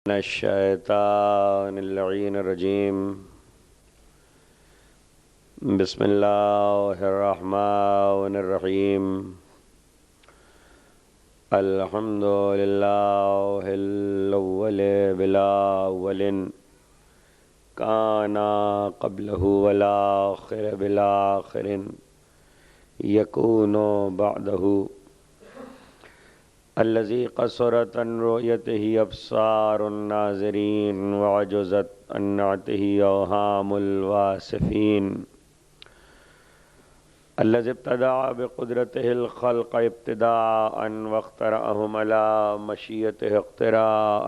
من الشیطان اللعین الرجیم بسم اللہ الرحمن الرحیم الحمد للہ الاول بلا اول کانا قبلہ والآخر بلا آخر یکون بعدہ الذي قصرت عن رؤيته أبصار الناظرين وعجزت عن نعته أوهام الواصفين الذي ابتدع بقدرته الخلق ابتداء واخترعهم على مشيئته اقتراء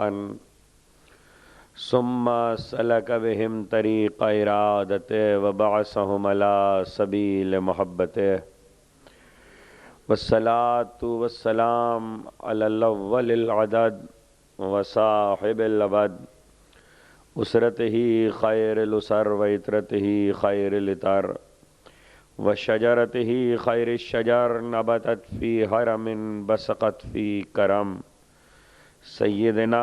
ثم سلك بهم طريق إرادته وبعثهم على سبيل محبته والصلاة والسلام على الأول العدد وصاحب الأبد أسرته خير الأسر وإترته خير الإتر وشجرته خير الشجر نبتت في هرم بسقت في كرم سيدنا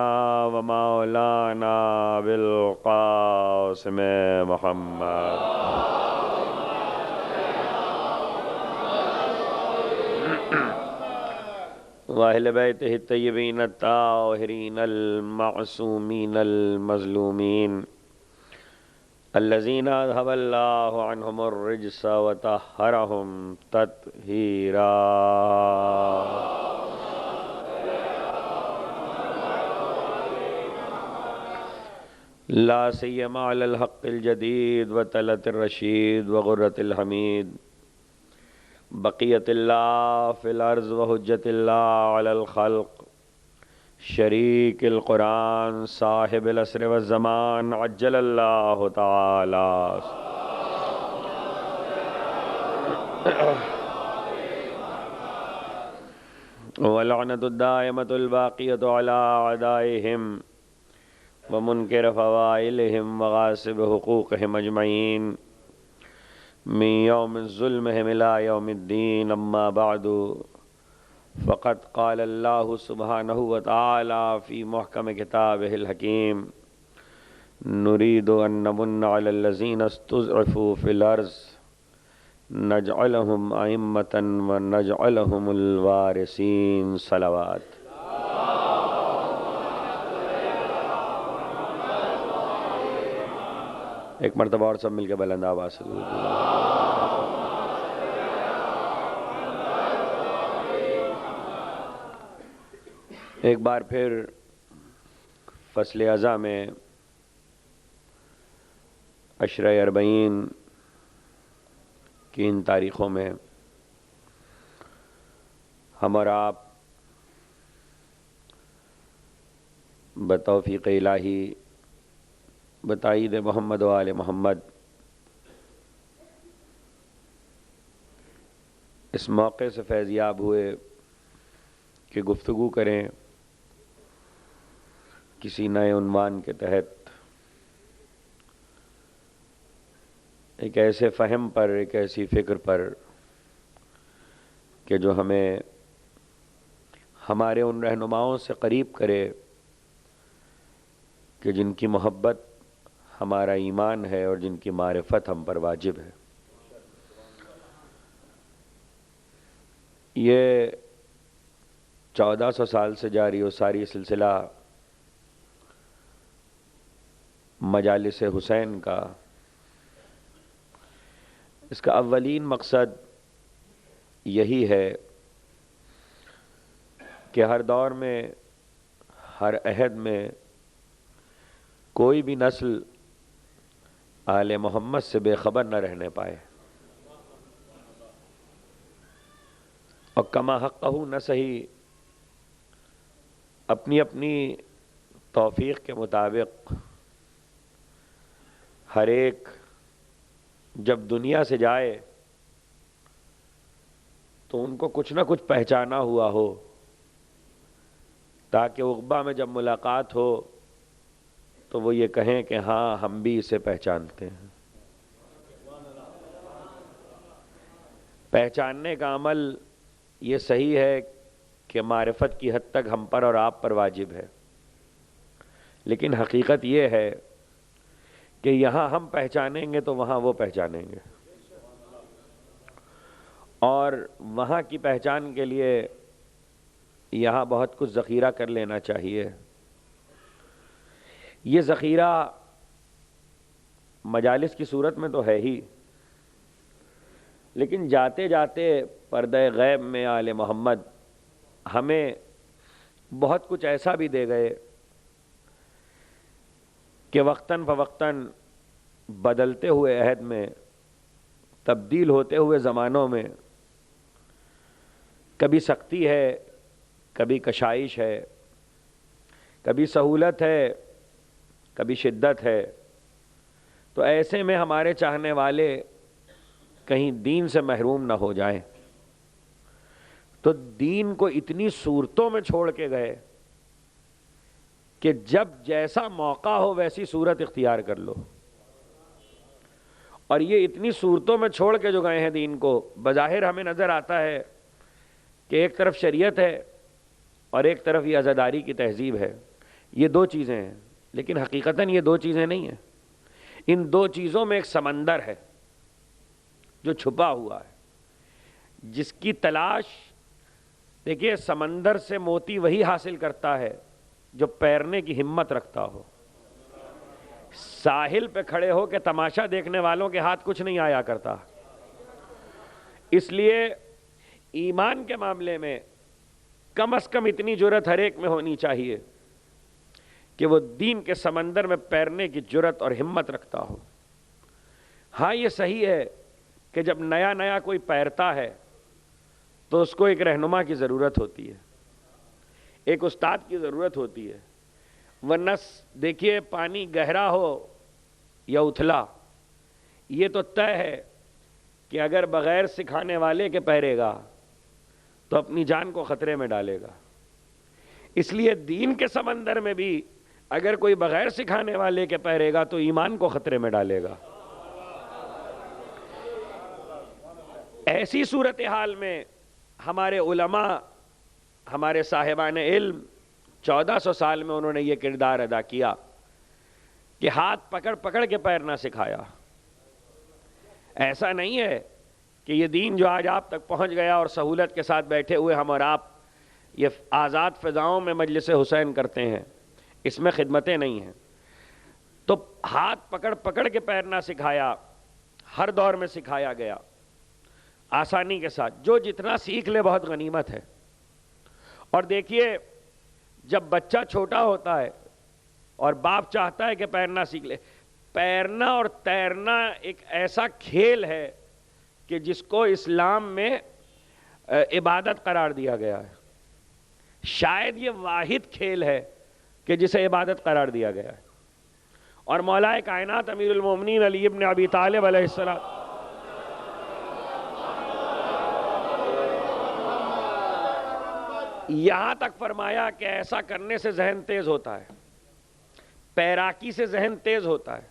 ومولانا بالقاسم محمد واہل بیتہ الطیبین الطاہرین المعصومین المظلومین الذین اذھب اللہ عنہم الرجس وطہرہم تطہیرا لا سیما علی الحق الجدید وطلت الرشید وغرت الحمید بقیت اللہ فی الارض وحجت اللہ علی الخلق شریک القرآن صاحب العصر والزمان عجل اللہ تعالی ولعنت الدائمۃ الباقیۃ علی اعدائہم ومنکر فوائلہم وغاصب حقوقہم اجمعین من یوم ظلمہم الى یوم الدین اما بعد فقد قال اللہ سبحانہ وتعالی فی محکم کتابہ الحکیم نرید ان نمن علی الذین استضعفوا فی الارض نجعلہم ائمۃ ونجعلہم الوارثین صلوات ایک مرتبہ اور سب مل کے بلند آواز سے ایک بار پھر فصل ازاں میں عشرہ اربعین کی ان تاریخوں میں ہم اور آپ بتوفیق الہی بتائید محمد و آل محمد اس موقع سے فیضیاب ہوئے کہ گفتگو کریں کسی نئے عنوان کے تحت ایک ایسے فہم پر، ایک ایسی فکر پر کہ جو ہمیں ہمارے ان رہنماؤں سے قریب کرے کہ جن کی محبت ہمارا ایمان ہے اور جن کی معرفت ہم پر واجب ہے۔ یہ 1400 سال سے جاری و ساری سلسلہ مجالس حسین کا، اس کا اولین مقصد یہی ہے کہ ہر دور میں، ہر عہد میں کوئی بھی نسل آل محمد سے بے خبر نہ رہنے پائے، اور کما حقہ نہ صحیح اپنی اپنی توفیق کے مطابق ہر ایک جب دنیا سے جائے تو ان کو کچھ نہ کچھ پہچانا ہوا ہو، تاکہ عقبہ میں جب ملاقات ہو تو وہ یہ کہیں کہ ہاں ہم بھی اسے پہچانتے ہیں۔ پہچاننے کا عمل یہ صحیح ہے کہ معرفت کی حد تک ہم پر اور آپ پر واجب ہے، لیکن حقیقت یہ ہے کہ یہاں ہم پہچانیں گے تو وہاں وہ پہچانیں گے، اور وہاں کی پہچان کے لیے یہاں بہت کچھ ذخیرہ کر لینا چاہیے۔ یہ ذخیرہ مجالس کی صورت میں تو ہے ہی، لیکن جاتے جاتے پردہ غیب میں آل محمد ہمیں بہت کچھ ایسا بھی دے گئے کہ وقتاً فوقتاً بدلتے ہوئے عہد میں، تبدیل ہوتے ہوئے زمانوں میں کبھی سختی ہے، کبھی کشائش ہے، کبھی سہولت ہے، کبھی شدت ہے، تو ایسے میں ہمارے چاہنے والے کہیں دین سے محروم نہ ہو جائیں، تو دین کو اتنی صورتوں میں چھوڑ کے گئے کہ جب جیسا موقع ہو ویسی صورت اختیار کر لو۔ اور یہ اتنی صورتوں میں چھوڑ کے جو گئے ہیں دین کو، بظاہر ہمیں نظر آتا ہے کہ ایک طرف شریعت ہے اور ایک طرف یہ عزاداری کی تہذیب ہے، یہ دو چیزیں ہیں، لیکن حقیقتاً یہ دو چیزیں نہیں ہیں۔ ان دو چیزوں میں ایک سمندر ہے جو چھپا ہوا ہے، جس کی تلاش، دیکھیے سمندر سے موتی وہی حاصل کرتا ہے جو پیرنے کی ہمت رکھتا ہو۔ ساحل پہ کھڑے ہو کے تماشا دیکھنے والوں کے ہاتھ کچھ نہیں آیا کرتا۔ اس لیے ایمان کے معاملے میں کم از کم اتنی جرت ہر ایک میں ہونی چاہیے کہ وہ دین کے سمندر میں پیرنے کی جرت اور ہمت رکھتا ہو۔ ہاں یہ صحیح ہے کہ جب نیا نیا کوئی پیرتا ہے تو اس کو ایک رہنما کی ضرورت ہوتی ہے، ایک استاد کی ضرورت ہوتی ہے، ورنہ دیکھیے پانی گہرا ہو یا اتھلا، یہ تو طے ہے کہ اگر بغیر سکھانے والے کے پیرے گا تو اپنی جان کو خطرے میں ڈالے گا۔ اس لیے دین کے سمندر میں بھی اگر کوئی بغیر سکھانے والے کے پیرے گا تو ایمان کو خطرے میں ڈالے گا۔ ایسی صورتحال میں ہمارے علماء، ہمارے صاحبان علم 1400 سال میں انہوں نے یہ کردار ادا کیا کہ ہاتھ پکڑ پکڑ کے پیرنا سکھایا۔ ایسا نہیں ہے کہ یہ دین جو آج آپ تک پہنچ گیا اور سہولت کے ساتھ بیٹھے ہوئے ہم اور آپ یہ آزاد فضاؤں میں مجلس حسین کرتے ہیں، اس میں خدمتیں نہیں ہیں۔ تو ہاتھ پکڑ پکڑ کے پیرنا سکھایا، ہر دور میں سکھایا گیا آسانی کے ساتھ، جو جتنا سیکھ لے بہت غنیمت ہے۔ اور دیکھیے جب بچہ چھوٹا ہوتا ہے اور باپ چاہتا ہے کہ پیرنا سیکھ لے، پیرنا اور تیرنا ایک ایسا کھیل ہے کہ جس کو اسلام میں عبادت قرار دیا گیا ہے۔ شاید یہ واحد کھیل ہے کہ جسے عبادت قرار دیا گیا ہے۔ اور مولا کائنات امیر المومنین علی ابن ابی طالب علیہ السلام یہاں تک فرمایا کہ ایسا کرنے سے ذہن تیز ہوتا ہے، پیراکی سے ذہن تیز ہوتا ہے،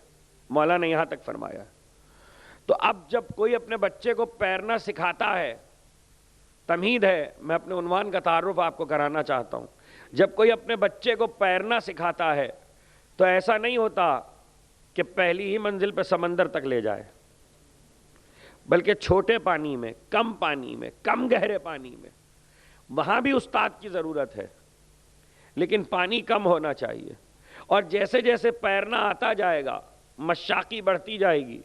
مولا نے یہاں تک فرمایا۔ تو اب جب کوئی اپنے بچے کو پیرنا سکھاتا ہے، تمہید ہے، میں اپنے عنوان کا تعارف آپ کو کرانا چاہتا ہوں، جب کوئی اپنے بچے کو پیرنا سکھاتا ہے تو ایسا نہیں ہوتا کہ پہلی ہی منزل پہ سمندر تک لے جائے، بلکہ چھوٹے پانی میں، کم گہرے پانی میں، وہاں بھی استاد کی ضرورت ہے، لیکن پانی کم ہونا چاہیے۔ اور جیسے جیسے پیرنا آتا جائے گا، مشاقی بڑھتی جائے گی،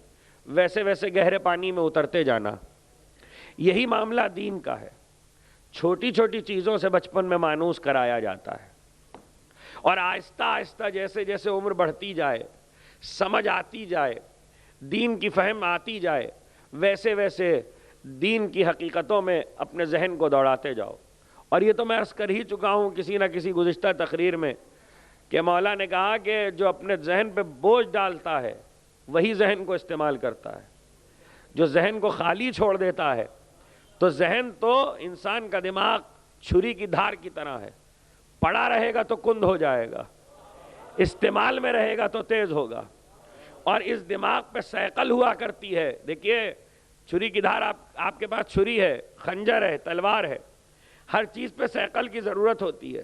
ویسے ویسے گہرے پانی میں اترتے جانا۔ یہی معاملہ دین کا ہے، چھوٹی چھوٹی چیزوں سے بچپن میں مانوس کرایا جاتا ہے، اور آہستہ آہستہ جیسے جیسے عمر بڑھتی جائے، سمجھ آتی جائے، دین کی فہم آتی جائے، ویسے ویسے دین کی حقیقتوں میں اپنے ذہن کو دوڑاتے جاؤ۔ اور یہ تو میں عرض کر ہی چکا ہوں کسی نہ کسی گزشتہ تقریر میں کہ مولا نے کہا کہ جو اپنے ذہن پہ بوجھ ڈالتا ہے وہی ذہن کو استعمال کرتا ہے، جو ذہن کو خالی چھوڑ دیتا ہے تو ذہن تو انسان کا دماغ چھری کی دھار کی طرح ہے، پڑا رہے گا تو کند ہو جائے گا، استعمال میں رہے گا تو تیز ہوگا۔ اور اس دماغ پہ سیکل ہوا کرتی ہے، دیکھیے چھری کی دھار، آپ کے پاس چھری ہے، خنجر ہے، تلوار ہے، ہر چیز پہ سیکل کی ضرورت ہوتی ہے۔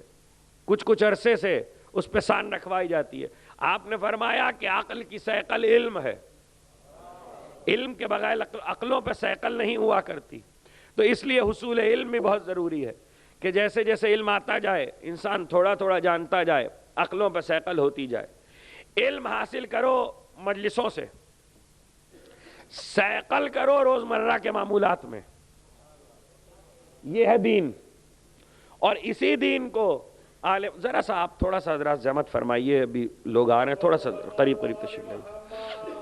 کچھ عرصے سے اس پہ سان رکھوائی جاتی ہے. آپ نے فرمایا کہ عقل کی سیکل علم ہے، علم کے بغیر عقلوں پہ سیکل نہیں ہوا کرتی. تو اس لیے حصول علم بھی بہت ضروری ہے کہ جیسے جیسے علم آتا جائے انسان تھوڑا تھوڑا جانتا جائے، عقلوں پہ سیکل ہوتی جائے. علم حاصل کرو مجلسوں سے، سیکل کرو روزمرہ کے معمولات میں. یہ ہے دین. اور اسی دین کو عالم، ذرا سا آپ تھوڑا سا حضرات زحمت فرمائیے، ابھی لوگ آ رہے ہیں، تھوڑا سا قریب قریب تشریف لائیے.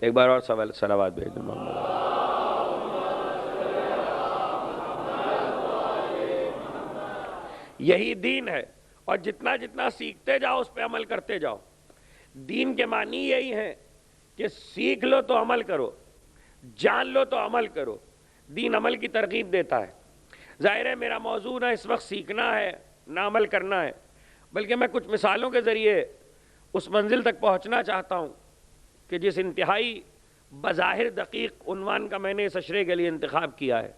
ایک بار اور صلوات بھیج دیں. یہی دین ہے، اور جتنا جتنا سیکھتے جاؤ اس پہ عمل کرتے جاؤ. دین کے معنی یہی ہے کہ سیکھ لو تو عمل کرو، جان لو تو عمل کرو. دین عمل کی ترغیب دیتا ہے. ظاہر ہے میرا موضوع نہ اس وقت سیکھنا ہے نہ عمل کرنا ہے، بلکہ میں کچھ مثالوں کے ذریعے اس منزل تک پہنچنا چاہتا ہوں کہ جس انتہائی بظاہر دقیق عنوان کا میں نے اس اشرے کے لیے انتخاب کیا ہے.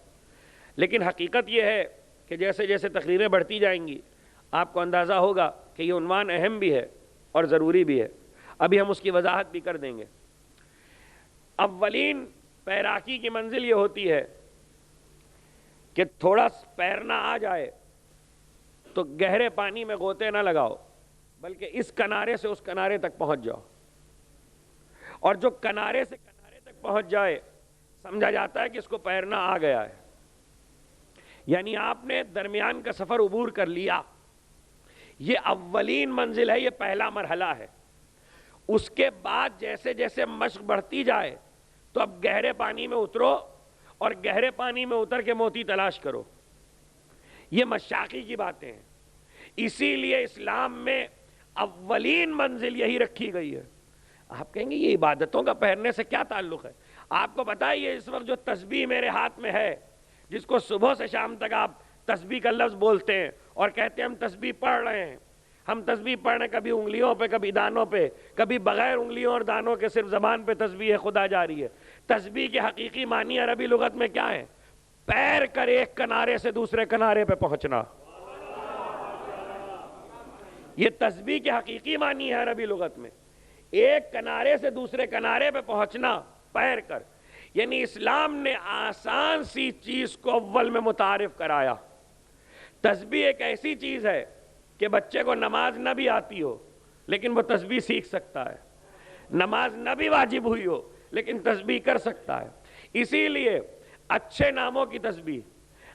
لیکن حقیقت یہ ہے کہ جیسے جیسے تقریریں بڑھتی جائیں گی آپ کو اندازہ ہوگا کہ یہ عنوان اہم بھی ہے اور ضروری بھی ہے. ابھی ہم اس کی وضاحت بھی کر دیں گے. اولین پیراکی کی منزل یہ ہوتی ہے کہ تھوڑا پیرنا آ جائے تو گہرے پانی میں غوطے نہ لگاؤ، بلکہ اس کنارے سے اس کنارے تک پہنچ جاؤ. اور جو کنارے سے کنارے تک پہنچ جائے سمجھا جاتا ہے کہ اس کو پیرنا آ گیا ہے، یعنی آپ نے درمیان کا سفر عبور کر لیا. یہ اولین منزل ہے، یہ پہلا مرحلہ ہے. اس کے بعد جیسے جیسے مشق بڑھتی جائے تو اب گہرے پانی میں اترو اور گہرے پانی میں اتر کے موتی تلاش کرو. یہ مشاقی کی باتیں ہیں. اسی لیے اسلام میں اولین منزل یہی رکھی گئی ہے. آپ کہیں گے یہ عبادتوں کا پہرنے سے کیا تعلق ہے؟ آپ کو پتہ ہے یہ اس وقت جو تسبیح میرے ہاتھ میں ہے، جس کو صبح سے شام تک آپ تسبیح کا لفظ بولتے ہیں اور کہتے ہیں ہم تسبیح پڑھ رہے ہیں. ہم تسبیح پڑھ رہے ہیں، کبھی انگلیوں پہ، کبھی دانوں پہ، کبھی بغیر انگلیوں اور دانوں کے صرف زبان پہ تسبیح خدا جاری ہے. تسبیح کے حقیقی معنی عربی لغت میں کیا ہے؟ پیر کر ایک کنارے سے دوسرے کنارے پہ پہنچنا. یہ تسبیح کے حقیقی معنی ہے عربی لغت میں. ایک کنارے سے دوسرے کنارے پہ پہنچنا پیر کر. یعنی اسلام نے آسان سی چیز کو اول میں متعارف کرایا. تسبیح ایک ایسی چیز ہے کہ بچے کو نماز نہ بھی آتی ہو لیکن وہ تسبیح سیکھ سکتا ہے. نماز نہ بھی واجب ہوئی ہو لیکن تسبیح کر سکتا ہے. اسی لیے اچھے ناموں کی تسبیح،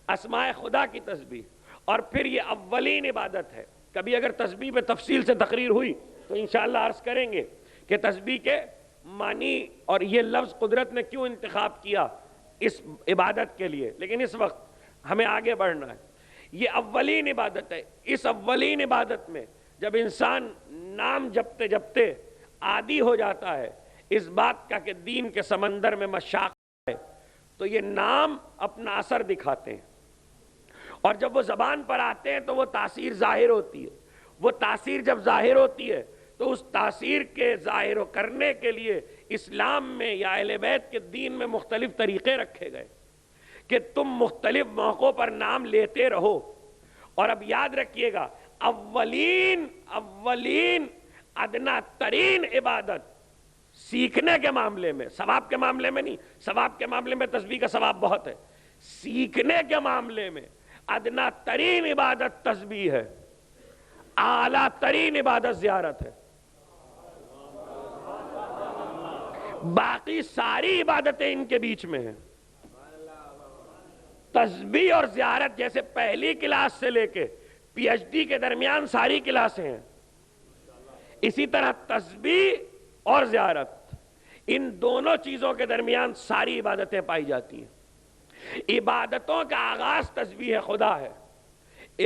اسماء خدا کی تسبیح، اور پھر یہ اولین عبادت ہے. کبھی اگر تسبیح پہ تفصیل سے تقریر ہوئی تو انشاءاللہ عرض کریں گے کہ تسبیح کے معنی اور یہ لفظ قدرت نے کیوں انتخاب کیا اس عبادت کے لیے. لیکن اس وقت ہمیں آگے بڑھنا ہے. یہ اولین عبادت ہے. اس اولین عبادت میں جب انسان نام جپتے جپتے عادی ہو جاتا ہے اس بات کا کہ دین کے سمندر میں مشاق ہے، تو یہ نام اپنا اثر دکھاتے ہیں. اور جب وہ زبان پر آتے ہیں تو وہ تاثیر ظاہر ہوتی ہے. وہ تاثیر جب ظاہر ہوتی ہے تو اس تاثیر کے ظاہر کرنے کے لیے اسلام میں یا اہل بیت کے دین میں مختلف طریقے رکھے گئے کہ تم مختلف موقعوں پر نام لیتے رہو. اور اب یاد رکھیے گا، اولین ادنا ترین عبادت سیکھنے کے معاملے میں، ثواب کے معاملے میں نہیں. ثواب کے معاملے میں تسبیح کا ثواب بہت ہے. سیکھنے کے معاملے میں ادنا ترین عبادت تسبیح ہے، اعلیٰ ترین عبادت زیارت ہے. باقی ساری عبادتیں ان کے بیچ میں ہیں. تسبیح اور زیارت جیسے پہلی کلاس سے لے کے پی ایچ ڈی کے درمیان ساری کلاسیں ہیں، اسی طرح تسبیح اور زیارت، ان دونوں چیزوں کے درمیان ساری عبادتیں پائی جاتی ہیں. عبادتوں کا آغاز تسبیح خدا ہے،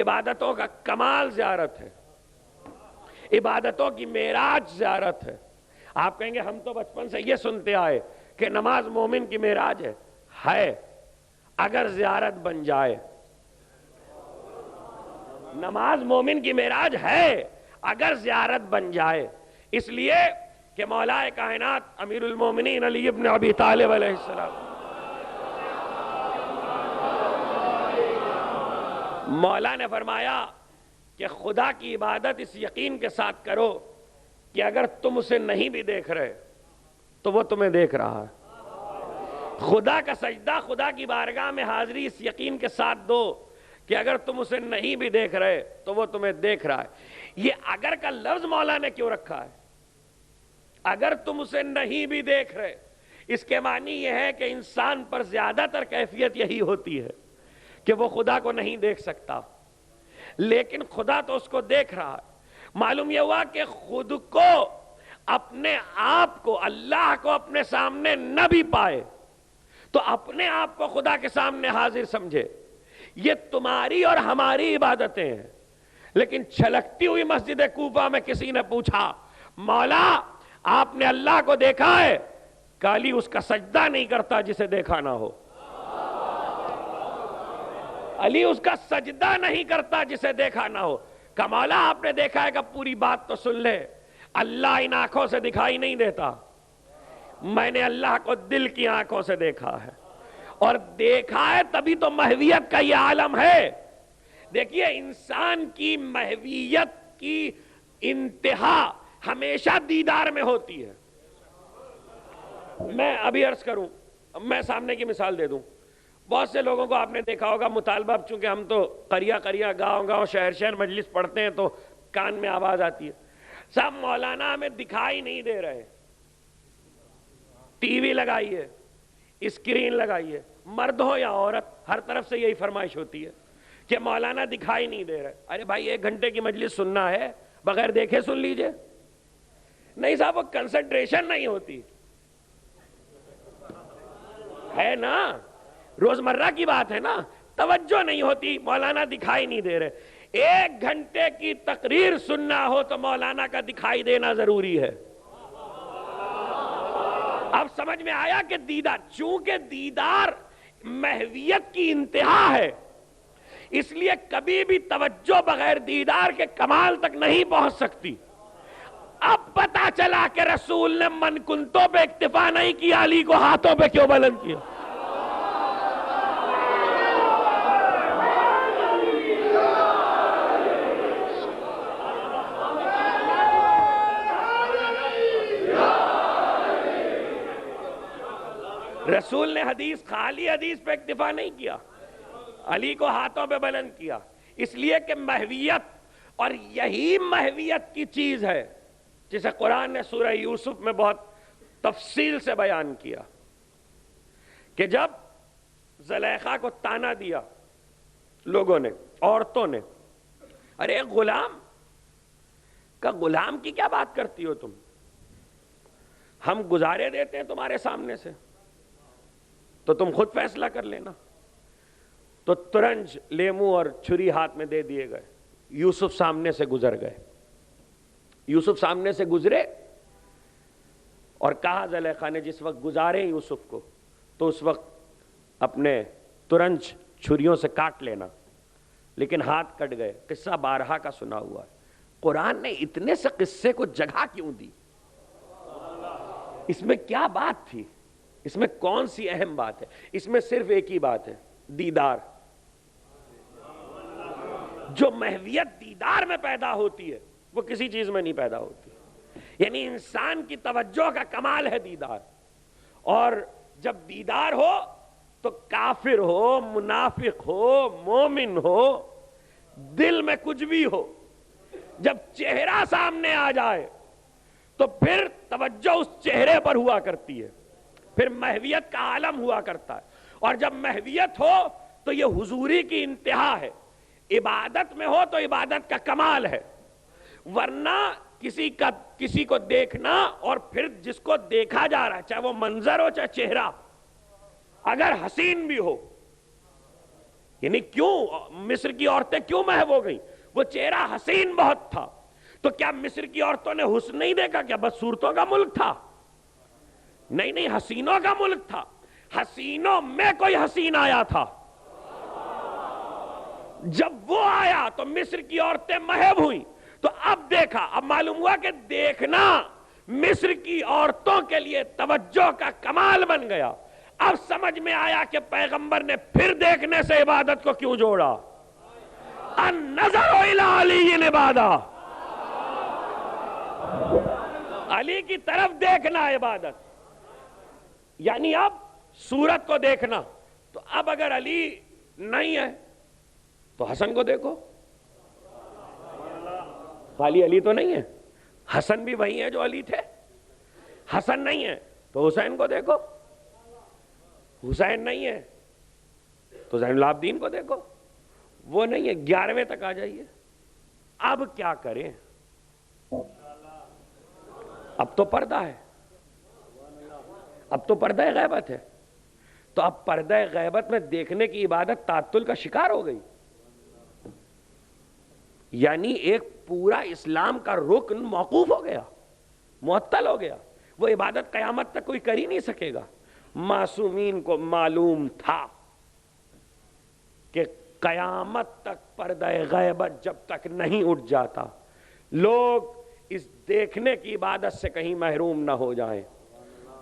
عبادتوں کا کمال زیارت ہے، عبادتوں کی معراج زیارت ہے. آپ کہیں گے ہم تو بچپن سے یہ سنتے آئے کہ نماز مومن کی معراج ہے اگر زیارت بن جائے. نماز مومن کی معراج ہے اگر زیارت بن جائے. اس لیے کہ مولا کائنات امیر المومنین علی ابن ابی طالب علیہ السلام مولا نے فرمایا کہ خدا کی عبادت اس یقین کے ساتھ کرو کہ اگر تم اسے نہیں بھی دیکھ رہے تو وہ تمہیں دیکھ رہا ہے. خدا کا سجدہ، خدا کی بارگاہ میں حاضری اس یقین کے ساتھ دو کہ اگر تم اسے نہیں بھی دیکھ رہے تو وہ تمہیں دیکھ رہا ہے. یہ اگر کا لفظ مولا نے کیوں رکھا ہے؟ اگر تم اسے نہیں بھی دیکھ رہے، اس کے معنی یہ ہے کہ انسان پر زیادہ تر کیفیت یہی ہوتی ہے کہ وہ خدا کو نہیں دیکھ سکتا، لیکن خدا تو اس کو دیکھ رہا ہے. معلوم یہ ہوا کہ خود کو، اپنے آپ کو، اللہ کو اپنے سامنے نہ بھی پائے تو اپنے آپ کو خدا کے سامنے حاضر سمجھے. یہ تمہاری اور ہماری عبادتیں ہیں. لیکن چھلکتی ہوئی مسجد کوفہ میں کسی نے پوچھا مولا آپ نے اللہ کو دیکھا ہے؟ کالی اس کا سجدہ نہیں کرتا جسے دیکھا نہ ہو. علی اس کا سجدہ نہیں کرتا جسے دیکھا نہ ہو. کہ مولا آپ نے دیکھا ہے کہ پوری بات تو سن لے. اللہ ان آنکھوں سے دکھائی نہیں دیتا، میں نے اللہ کو دل کی آنکھوں سے دیکھا ہے، اور دیکھا ہے تبھی تو محویت کا یہ عالم ہے. دیکھیے انسان کی محویت کی انتہا ہمیشہ دیدار میں ہوتی ہے. میں ابھی عرض کروں، میں سامنے کی مثال دے دوں. بہت سے لوگوں کو آپ نے دیکھا ہوگا مطالبہ، چونکہ ہم تو قریہ گاؤں گاؤں شہر شہر مجلس پڑھتے ہیں تو کان میں آواز آتی ہے، سب مولانا ہمیں دکھائی نہیں دے رہے. ٹی وی لگائیے، اسکرین لگائیے، مرد ہو یا عورت ہر طرف سے یہی فرمائش ہوتی ہے کہ مولانا دکھائی نہیں دے رہے. ارے بھائی 1 گھنٹے کی مجلس سننا ہے، بغیر دیکھے سن لیجئے. نہیں صاحب وہ کنسنٹریشن نہیں ہوتی ہے نا، روزمرہ کی بات ہے نا، توجہ نہیں ہوتی، مولانا دکھائی نہیں دے رہے. 1 گھنٹے کی تقریر سننا ہو تو مولانا کا دکھائی دینا ضروری ہے. اب سمجھ میں آیا کہ دیدار، چونکہ دیدار محویت کی انتہا ہے، اس لیے کبھی بھی توجہ بغیر دیدار کے کمال تک نہیں پہنچ سکتی. اب پتا چلا کہ رسول نے من کنتوں پہ اکتفا نہیں کیا، علی کو ہاتھوں پہ کیوں بلند کیا. رسول نے خالی حدیث پہ اکتفا نہیں کیا، علی کو ہاتھوں پہ بلند کیا. اس لیے کہ محویت، اور یہی محویت کی چیز ہے جسے قرآن نے سورہ یوسف میں بہت تفصیل سے بیان کیا کہ جب زلیخا کو تانا دیا لوگوں نے، عورتوں نے، ارے غلام کا، غلام کی کیا بات کرتی ہو تم، ہم گزارے دیتے ہیں تمہارے سامنے سے تو تم خود فیصلہ کر لینا. تو ترنج، لیمو اور چھری ہاتھ میں دے دیے گئے. یوسف سامنے سے گزر گئے. یوسف سامنے سے گزرے اور کہا زلیخا نے جس وقت گزارے یوسف کو تو اس وقت اپنے ترنج چھریوں سے کاٹ لینا، لیکن ہاتھ کٹ گئے. قصہ بارہا کا سنا ہوا ہے. قرآن نے اتنے سے قصے کو جگہ کیوں دی؟ اس میں کیا بات تھی؟ اس میں کون سی اہم بات ہے؟ اس میں صرف ایک ہی بات ہے، دیدار. جو محویت دیدار میں پیدا ہوتی ہے وہ کسی چیز میں نہیں پیدا ہوتی. یعنی انسان کی توجہ کا کمال ہے دیدار. اور جب دیدار ہو تو کافر ہو، منافق ہو، مومن ہو، دل میں کچھ بھی ہو، جب چہرہ سامنے آ جائے تو پھر توجہ اس چہرے پر ہوا کرتی ہے، پھر محویت کا عالم ہوا کرتا ہے. اور جب محویت ہو تو یہ حضوری کی انتہا ہے. عبادت میں ہو تو عبادت کا کمال ہے، ورنہ کسی کو دیکھنا اور پھر جس کو دیکھا جا رہا ہے، چاہے وہ منظر ہو چاہے چہرہ، اگر حسین بھی ہو، یعنی کیوں مصر کی عورتیں کیوں محو ہو گئیں؟ وہ چہرہ حسین بہت تھا. تو کیا مصر کی عورتوں نے حسن نہیں دیکھا؟ کیا بس صورتوں کا ملک تھا؟ نہیں، حسینوں کا ملک تھا. حسینوں میں کوئی حسین آیا تھا. جب وہ آیا تو مصر کی عورتیں محب ہوئیں. تو اب دیکھا، اب معلوم ہوا کہ دیکھنا مصر کی عورتوں کے لیے توجہ کا کمال بن گیا. اب سمجھ میں آیا کہ پیغمبر نے پھر دیکھنے سے عبادت کو کیوں جوڑا. النظر الی علی عبادہ، علی کی طرف دیکھنا عبادت. یعنی اب صورت کو دیکھنا. تو اب اگر علی نہیں ہے تو حسن کو دیکھو. خالی علی تو نہیں ہے، حسن بھی وہی ہے جو علی تھے. حسن نہیں ہے تو حسین کو دیکھو. حسین نہیں ہے تو زین العابدین کو دیکھو. وہ نہیں ہے، 11ویں تک آ جائیے. اب کیا کریں؟ اب تو پردہ ہے، اب تو پردہ غیبت ہے. تو اب پردہ غیبت میں دیکھنے کی عبادت تعطل کا شکار ہو گئی. یعنی ایک پورا اسلام کا رکن موقوف ہو گیا، معطل ہو گیا. وہ عبادت قیامت تک کوئی کر ہی نہیں سکے گا. معصومین کو معلوم تھا کہ قیامت تک پردہ غیبت جب تک نہیں اٹھ جاتا، لوگ اس دیکھنے کی عبادت سے کہیں محروم نہ ہو جائیں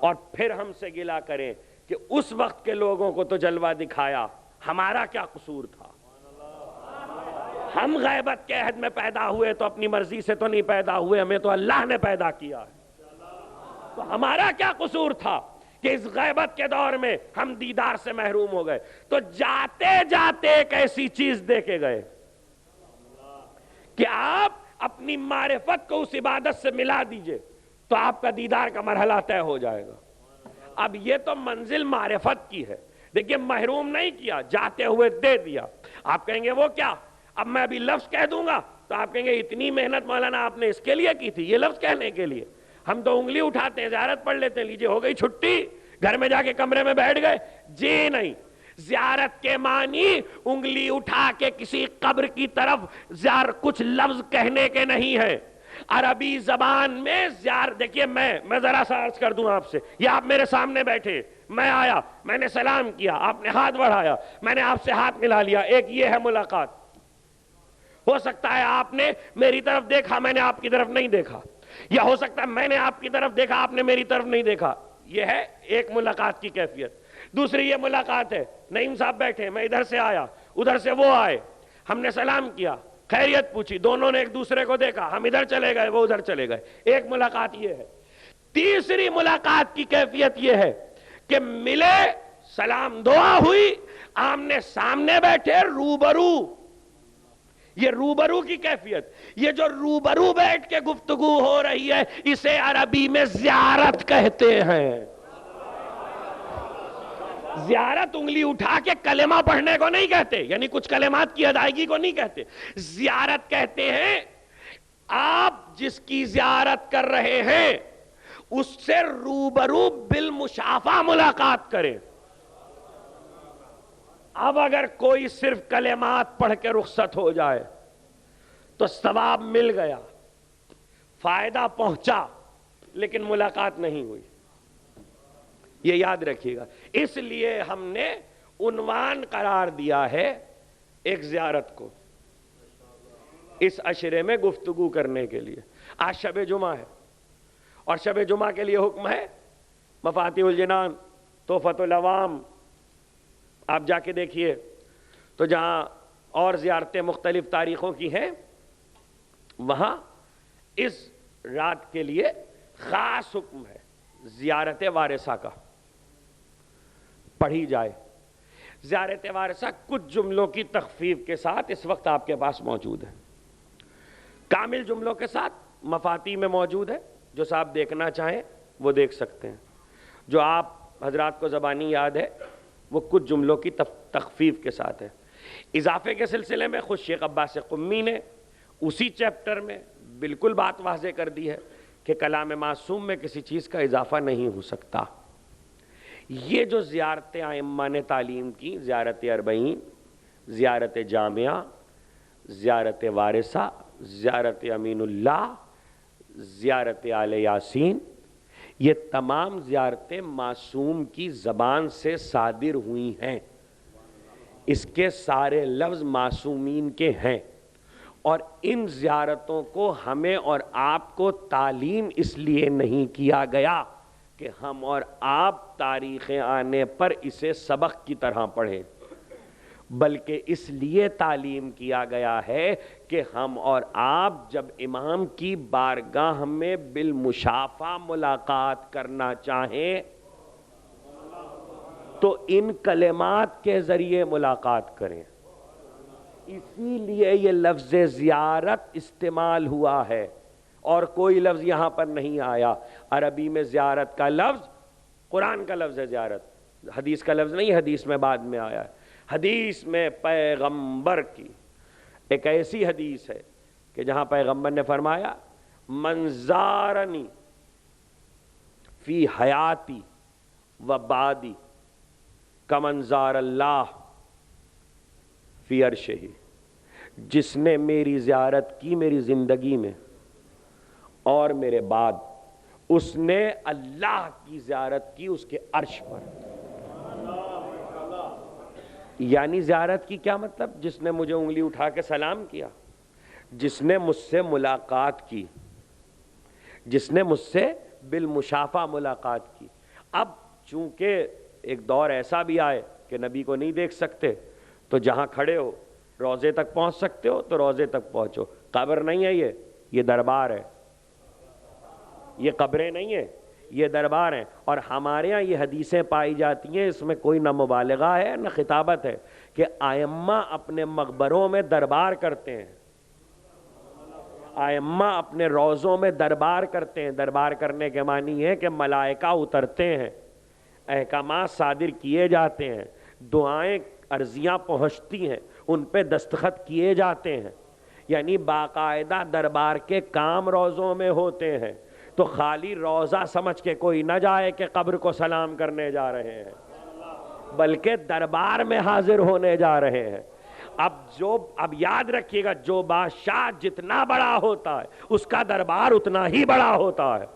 اور پھر ہم سے گلہ کریں کہ اس وقت کے لوگوں کو تو جلوہ دکھایا، ہمارا کیا قصور تھا؟ ہم غیبت کے عہد میں پیدا ہوئے تو اپنی مرضی سے تو نہیں پیدا ہوئے، ہمیں تو اللہ نے پیدا کیا ہے. تو ہمارا کیا قصور تھا کہ اس غیبت کے دور میں ہم دیدار سے محروم ہو گئے؟ تو جاتے جاتے ایک ایسی چیز دے کے گئے کہ آپ اپنی معرفت کو اس عبادت سے ملا دیجئے تو آپ کا دیدار کا مرحلہ طے ہو جائے گا. اب یہ تو منزل معرفت کی ہے. دیکھیے محروم نہیں کیا، جاتے ہوئے دے دیا. آپ کہیں گے وہ کیا؟ اب میں ابھی لفظ کہہ دوں گا تو آپ کہیں گے اتنی محنت مولانا آپ نے اس کے لیے کی تھی، یہ لفظ کہنے کے لیے؟ ہم تو انگلی اٹھاتے ہیں، زیارت پڑھ لیتے ہیں، لیجئے ہو گئی چھٹی، گھر میں جا کے کمرے میں بیٹھ گئے. جی نہیں، زیارت کے معنی انگلی اٹھا کے کسی قبر کی طرف کچھ لفظ کہنے کے نہیں ہے. عربی زبان میں دیکھیے میں ذرا سا عرض کر دوں آپ سے، یہ آپ میرے سامنے بیٹھے، میں آیا، میں نے سلام کیا، آپ نے ہاتھ بڑھایا، میں نے آپ سے ہاتھ ملا لیا، ایک یہ ہے ملاقات. ہو سکتا ہے آپ نے میری طرف دیکھا، میں نے آپ کی طرف نہیں دیکھا، یا ہو سکتا ہے میں نے آپ کی طرف دیکھا، آپ نے میری طرف نہیں دیکھا. یہ ہے ایک ملاقات کی کیفیت. دوسری یہ ملاقات ہے، نعیم صاحب بیٹھے، میں ادھر سے آیا، ادھر سے وہ آئے، ہم نے سلام کیا، خیریت پوچھی، دونوں نے ایک دوسرے کو دیکھا، ہم ادھر چلے گئے، وہ ادھر چلے گئے. ایک ملاقات یہ ہے. تیسری ملاقات کی کیفیت یہ ہے کہ ملے، سلام دعا ہوئی، آمنے سامنے بیٹھے، روبرو. یہ روبرو کی کیفیت، یہ جو روبرو بیٹھ کے گفتگو ہو رہی ہے، اسے عربی میں زیارت کہتے ہیں. زیارت انگلی اٹھا کے کلمہ پڑھنے کو نہیں کہتے، یعنی کچھ کلمات کی ادائیگی کو نہیں کہتے. زیارت کہتے ہیں آپ جس کی زیارت کر رہے ہیں اس سے روبرو بالمشافہ ملاقات کریں. اب اگر کوئی صرف کلمات پڑھ کے رخصت ہو جائے تو ثواب مل گیا، فائدہ پہنچا، لیکن ملاقات نہیں ہوئی. یہ یاد رکھیے گا. اس لیے ہم نے عنوان قرار دیا ہے ایک زیارت کو اس عشرے میں گفتگو کرنے کے لیے. آج شب جمعہ ہے اور شب جمعہ کے لیے حکم ہے مفاتیح الجنان، تحفۃ العوام. آپ جا کے دیکھیے تو جہاں اور زیارتیں مختلف تاریخوں کی ہیں وہاں اس رات کے لیے خاص حکم ہے زیارت وارثہ کا، پڑھی جائے. زیارت وارثہ کچھ جملوں کی تخفیف کے ساتھ اس وقت آپ کے پاس موجود ہے، کامل جملوں کے ساتھ مفاتیح میں موجود ہے. جو صاحب دیکھنا چاہیں وہ دیکھ سکتے ہیں. جو آپ حضرات کو زبانی یاد ہے وہ کچھ جملوں کی تخفیف کے ساتھ ہے. اضافے کے سلسلے میں خود شیخ عباس قمی نے اسی چیپٹر میں بالکل بات واضح کر دی ہے کہ کلام معصوم میں کسی چیز کا اضافہ نہیں ہو سکتا. یہ جو زیارتیں ائمہ نے تعلیم کی، زیارت اربعین، زیارت جامعہ، زیارت وارثہ، زیارت امین اللہ، زیارت آل یاسین، یہ تمام زیارتیں معصوم کی زبان سے صادر ہوئی ہیں. اس کے سارے لفظ معصومین کے ہیں، اور ان زیارتوں کو ہمیں اور آپ کو تعلیم اس لیے نہیں کیا گیا کہ ہم اور آپ تاریخ آنے پر اسے سبق کی طرح پڑھیں، بلکہ اس لیے تعلیم کیا گیا ہے کہ ہم اور آپ جب امام کی بارگاہ میں بالمشافہ ملاقات کرنا چاہیں تو ان کلمات کے ذریعے ملاقات کریں. اسی لیے یہ لفظ زیارت استعمال ہوا ہے، اور کوئی لفظ یہاں پر نہیں آیا. عربی میں زیارت کا لفظ قرآن کا لفظ ہے، زیارت حدیث کا لفظ نہیں، حدیث میں بعد میں آیا ہے. حدیث میں پیغمبر کی ایک ایسی حدیث ہے کہ جہاں پیغمبر نے فرمایا من زارنی فی حیاتی و بعدی کمن زار اللہ فی عرشہ. جس نے میری زیارت کی میری زندگی میں اور میرے بعد، اس نے اللہ کی زیارت کی اس کے عرش پر. یعنی زیارت کی کیا مطلب؟ جس نے مجھے انگلی اٹھا کے سلام کیا، جس نے مجھ سے ملاقات کی، جس نے مجھ سے بالمشافہ ملاقات کی. اب چونکہ ایک دور ایسا بھی آئے کہ نبی کو نہیں دیکھ سکتے، تو جہاں کھڑے ہو روضے تک پہنچ سکتے ہو تو روضے تک پہنچو. قبر نہیں ہے، یہ دربار ہے، یہ قبریں نہیں ہیں، یہ دربار ہیں. اور ہمارے ہاں یہ حدیثیں پائی جاتی ہیں، اس میں کوئی نہ مبالغہ ہے نہ خطابت ہے، کہ ائمہ اپنے مقبروں میں دربار کرتے ہیں، ائمہ اپنے روضوں میں دربار کرتے ہیں. دربار کرنے کے معنی ہے کہ ملائکہ اترتے ہیں، احکامات صادر کیے جاتے ہیں، دعائیں عرضیاں پہنچتی ہیں، ان پہ دستخط کیے جاتے ہیں. یعنی باقاعدہ دربار کے کام روضوں میں ہوتے ہیں. تو خالی روضہ سمجھ کے کوئی نہ جائے کہ قبر کو سلام کرنے جا رہے ہیں، بلکہ دربار میں حاضر ہونے جا رہے ہیں. اب یاد رکھیے گا، جو بادشاہ جتنا بڑا ہوتا ہے اس کا دربار اتنا ہی بڑا ہوتا ہے.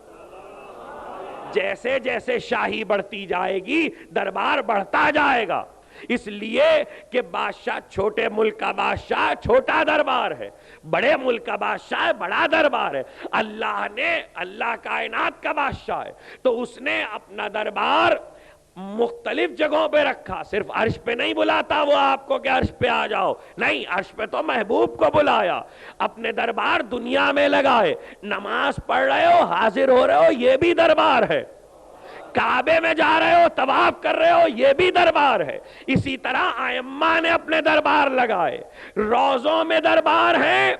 جیسے جیسے شاہی بڑھتی جائے گی دربار بڑھتا جائے گا. اس لیے کہ بادشاہ، چھوٹے ملک کا بادشاہ چھوٹا دربار ہے، بڑے ملک کا بادشاہ بڑا دربار ہے. اللہ کائنات کا بادشاہ ہے، تو اس نے اپنا دربار مختلف جگہوں پہ رکھا. صرف عرش پہ نہیں بلاتا وہ آپ کو کہ عرش پہ آ جاؤ، نہیں، عرش پہ تو محبوب کو بلایا. اپنے دربار دنیا میں لگائے. نماز پڑھ رہے ہو، حاضر ہو رہے ہو، یہ بھی دربار ہے. کعبے میں جا رہے ہو، طواف کر رہے ہو، یہ بھی دربار ہے. اسی طرح ائمہ نے اپنے دربار لگائے. روضوں میں دربار ہیں،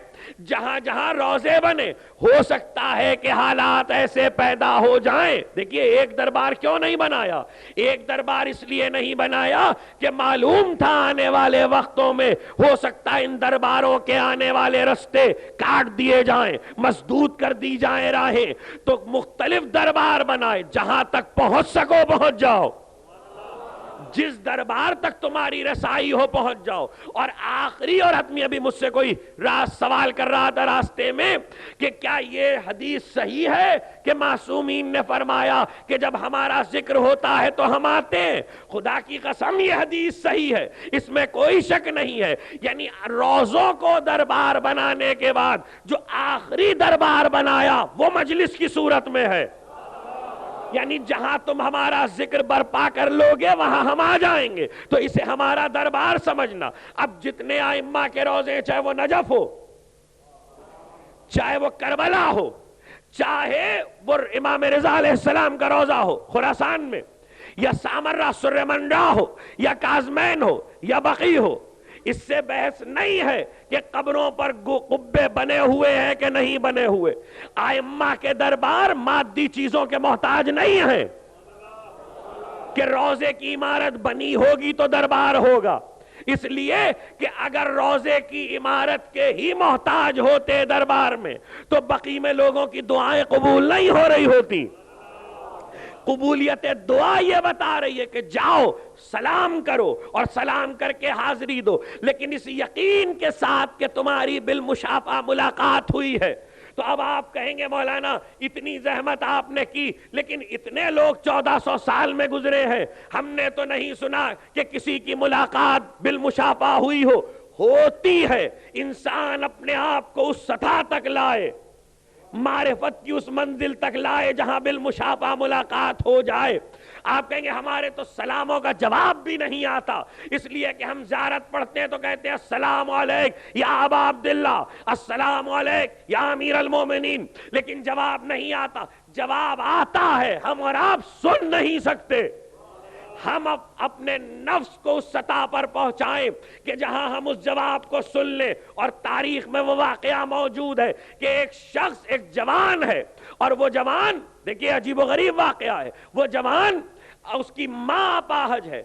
جہاں جہاں روضے بنے. ہو سکتا ہے کہ حالات ایسے پیدا ہو جائیں. دیکھیے، ایک دربار کیوں نہیں بنایا؟ ایک دربار اس لیے نہیں بنایا کہ معلوم تھا آنے والے وقتوں میں ہو سکتا ہے ان درباروں کے آنے والے رستے کاٹ دیے جائیں، مسدود کر دی جائیں راہیں. تو مختلف دربار بنائے، جہاں تک پہنچ سکو پہنچ جاؤ، جس دربار تک تمہاری رسائی ہو پہنچ جاؤ. اور آخری اور حتمی، ابھی مجھ سے کوئی سوال کر رہا تھا راستے میں کہ کیا یہ حدیث صحیح ہے کہ معصومین نے فرمایا کہ جب ہمارا ذکر ہوتا ہے تو ہم آتے ہیں؟ خدا کی قسم یہ حدیث صحیح ہے، اس میں کوئی شک نہیں ہے. یعنی روضوں کو دربار بنانے کے بعد جو آخری دربار بنایا وہ مجلس کی صورت میں ہے. یعنی جہاں تم ہمارا ذکر برپا کر لوگے وہاں ہم آ جائیں گے، تو اسے ہمارا دربار سمجھنا. اب جتنے ائمہ کے روزے، چاہے وہ نجف ہو، چاہے وہ کربلا ہو، چاہے وہ امام رضا علیہ السلام کا روزہ ہو خراسان میں، یا سامرہ سرمنڈا ہو، یا کاظمین ہو، یا بقیع ہو، اس سے بحث نہیں ہے کہ قبروں پر قبے بنے ہوئے ہیں کہ نہیں بنے ہوئے. ائمہ کے دربار مادی چیزوں کے محتاج نہیں ہیں کہ روضے کی عمارت بنی ہوگی تو دربار ہوگا. اس لیے کہ اگر روضے کی عمارت کے ہی محتاج ہوتے دربار میں تو بقیع میں لوگوں کی دعائیں قبول نہیں ہو رہی ہوتی. قبولیت دعا یہ بتا رہی ہے کہ جاؤ سلام کرو اور سلام کر کے حاضری دو، لیکن اس یقین کے ساتھ کہ تمہاری بالمشافہ ملاقات ہوئی ہے۔ تو اب آپ کہیں گے مولانا اتنی زحمت آپ نے کی، لیکن اتنے لوگ 1400 سال میں گزرے ہیں، ہم نے تو نہیں سنا کہ کسی کی ملاقات بالمشافہ ہوئی ہو۔ ہوتی ہے، انسان اپنے آپ کو اس سطح تک لائے، معرفت کی اس منزل تک لائے جہاں بالمشافہ ملاقات ہو جائے۔ آپ کہیں گے ہمارے تو سلاموں کا جواب بھی نہیں آتا، اس لیے کہ ہم زیارت پڑھتے ہیں تو کہتے ہیں السلام علیک یا ابا عبداللہ، السلام علیک یا امیر المومنین، لیکن جواب نہیں آتا۔ جواب آتا ہے، ہم اور آپ سن نہیں سکتے۔ ہم اپنے نفس کو اس سطح پر پہنچائیں کہ جہاں ہم اس جواب کو سن لیں، اور تاریخ میں وہ واقعہ موجود ہے کہ ایک شخص، ایک جوان ہے، اور وہ جوان، دیکھیے عجیب و غریب واقعہ ہے، وہ جوان، اس کی ماں اپاہج ہے،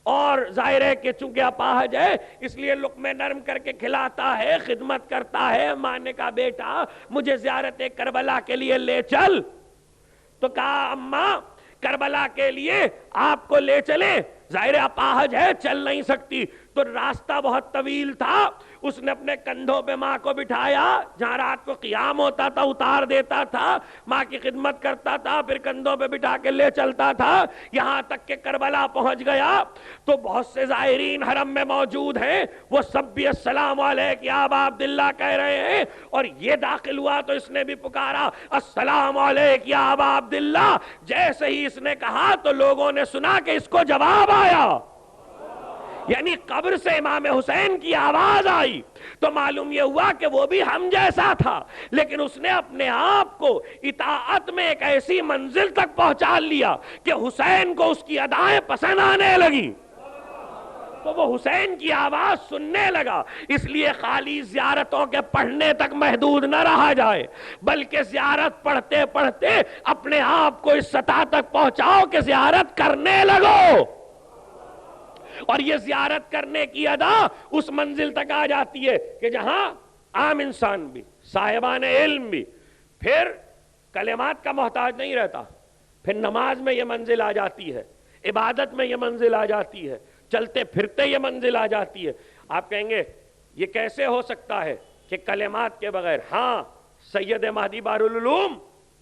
اور ظاہر ہے کہ چونکہ اپاہج ہے اس لیے لقمے نرم کر کے کھلاتا ہے، خدمت کرتا ہے۔ ماں نے کہا بیٹا مجھے زیارت کربلا کے لیے لے چل، تو کہا اماں کربلا کے لیے آپ کو لے چلیں، ظاہر اپاہج ہے چل نہیں سکتی، تو راستہ بہت طویل تھا، اس نے اپنے کندھوں پہ ماں کو بٹھایا، جہاں رات کو قیام ہوتا تھا اتار دیتا تھا، ماں کی خدمت کرتا تھا، پھر کندھوں پہ بٹھا کے لے چلتا تھا، یہاں تک کہ کربلا پہنچ گیا۔ تو بہت سے زائرین حرم میں موجود ہیں، وہ سب بھی السلام علیک یا ابا عبداللہ کہہ رہے ہیں، اور یہ داخل ہوا تو اس نے بھی پکارا السلام علیک یا ابا عبداللہ۔ جیسے ہی اس نے کہا تو لوگوں نے سنا کہ اس کو جواب آیا، یعنی قبر سے امام حسین کی آواز آئی، تو معلوم یہ ہوا کہ وہ بھی ہم جیسا تھا، لیکن اس نے اپنے آپ کو اطاعت میں ایک ایسی منزل تک پہنچا لیا کہ حسین کو اس کی ادائیں پسند آنے لگی، تو وہ حسین کی آواز سننے لگا۔ اس لیے خالی زیارتوں کے پڑھنے تک محدود نہ رہا جائے، بلکہ زیارت پڑھتے پڑھتے اپنے آپ کو اس سطح تک پہنچاؤ کہ زیارت کرنے لگو، اور یہ زیارت کرنے کی ادا اس منزل تک آ جاتی ہے کہ جہاں عام انسان بھی، صاحبان علم بھی پھر کلمات کا محتاج نہیں رہتا، پھر نماز میں یہ منزل آ جاتی ہے، عبادت میں یہ منزل آ جاتی ہے، چلتے پھرتے یہ منزل آ جاتی ہے۔ آپ کہیں گے یہ کیسے ہو سکتا ہے کہ کلمات کے بغیر؟ ہاں، سید مہدی بحرالعلوم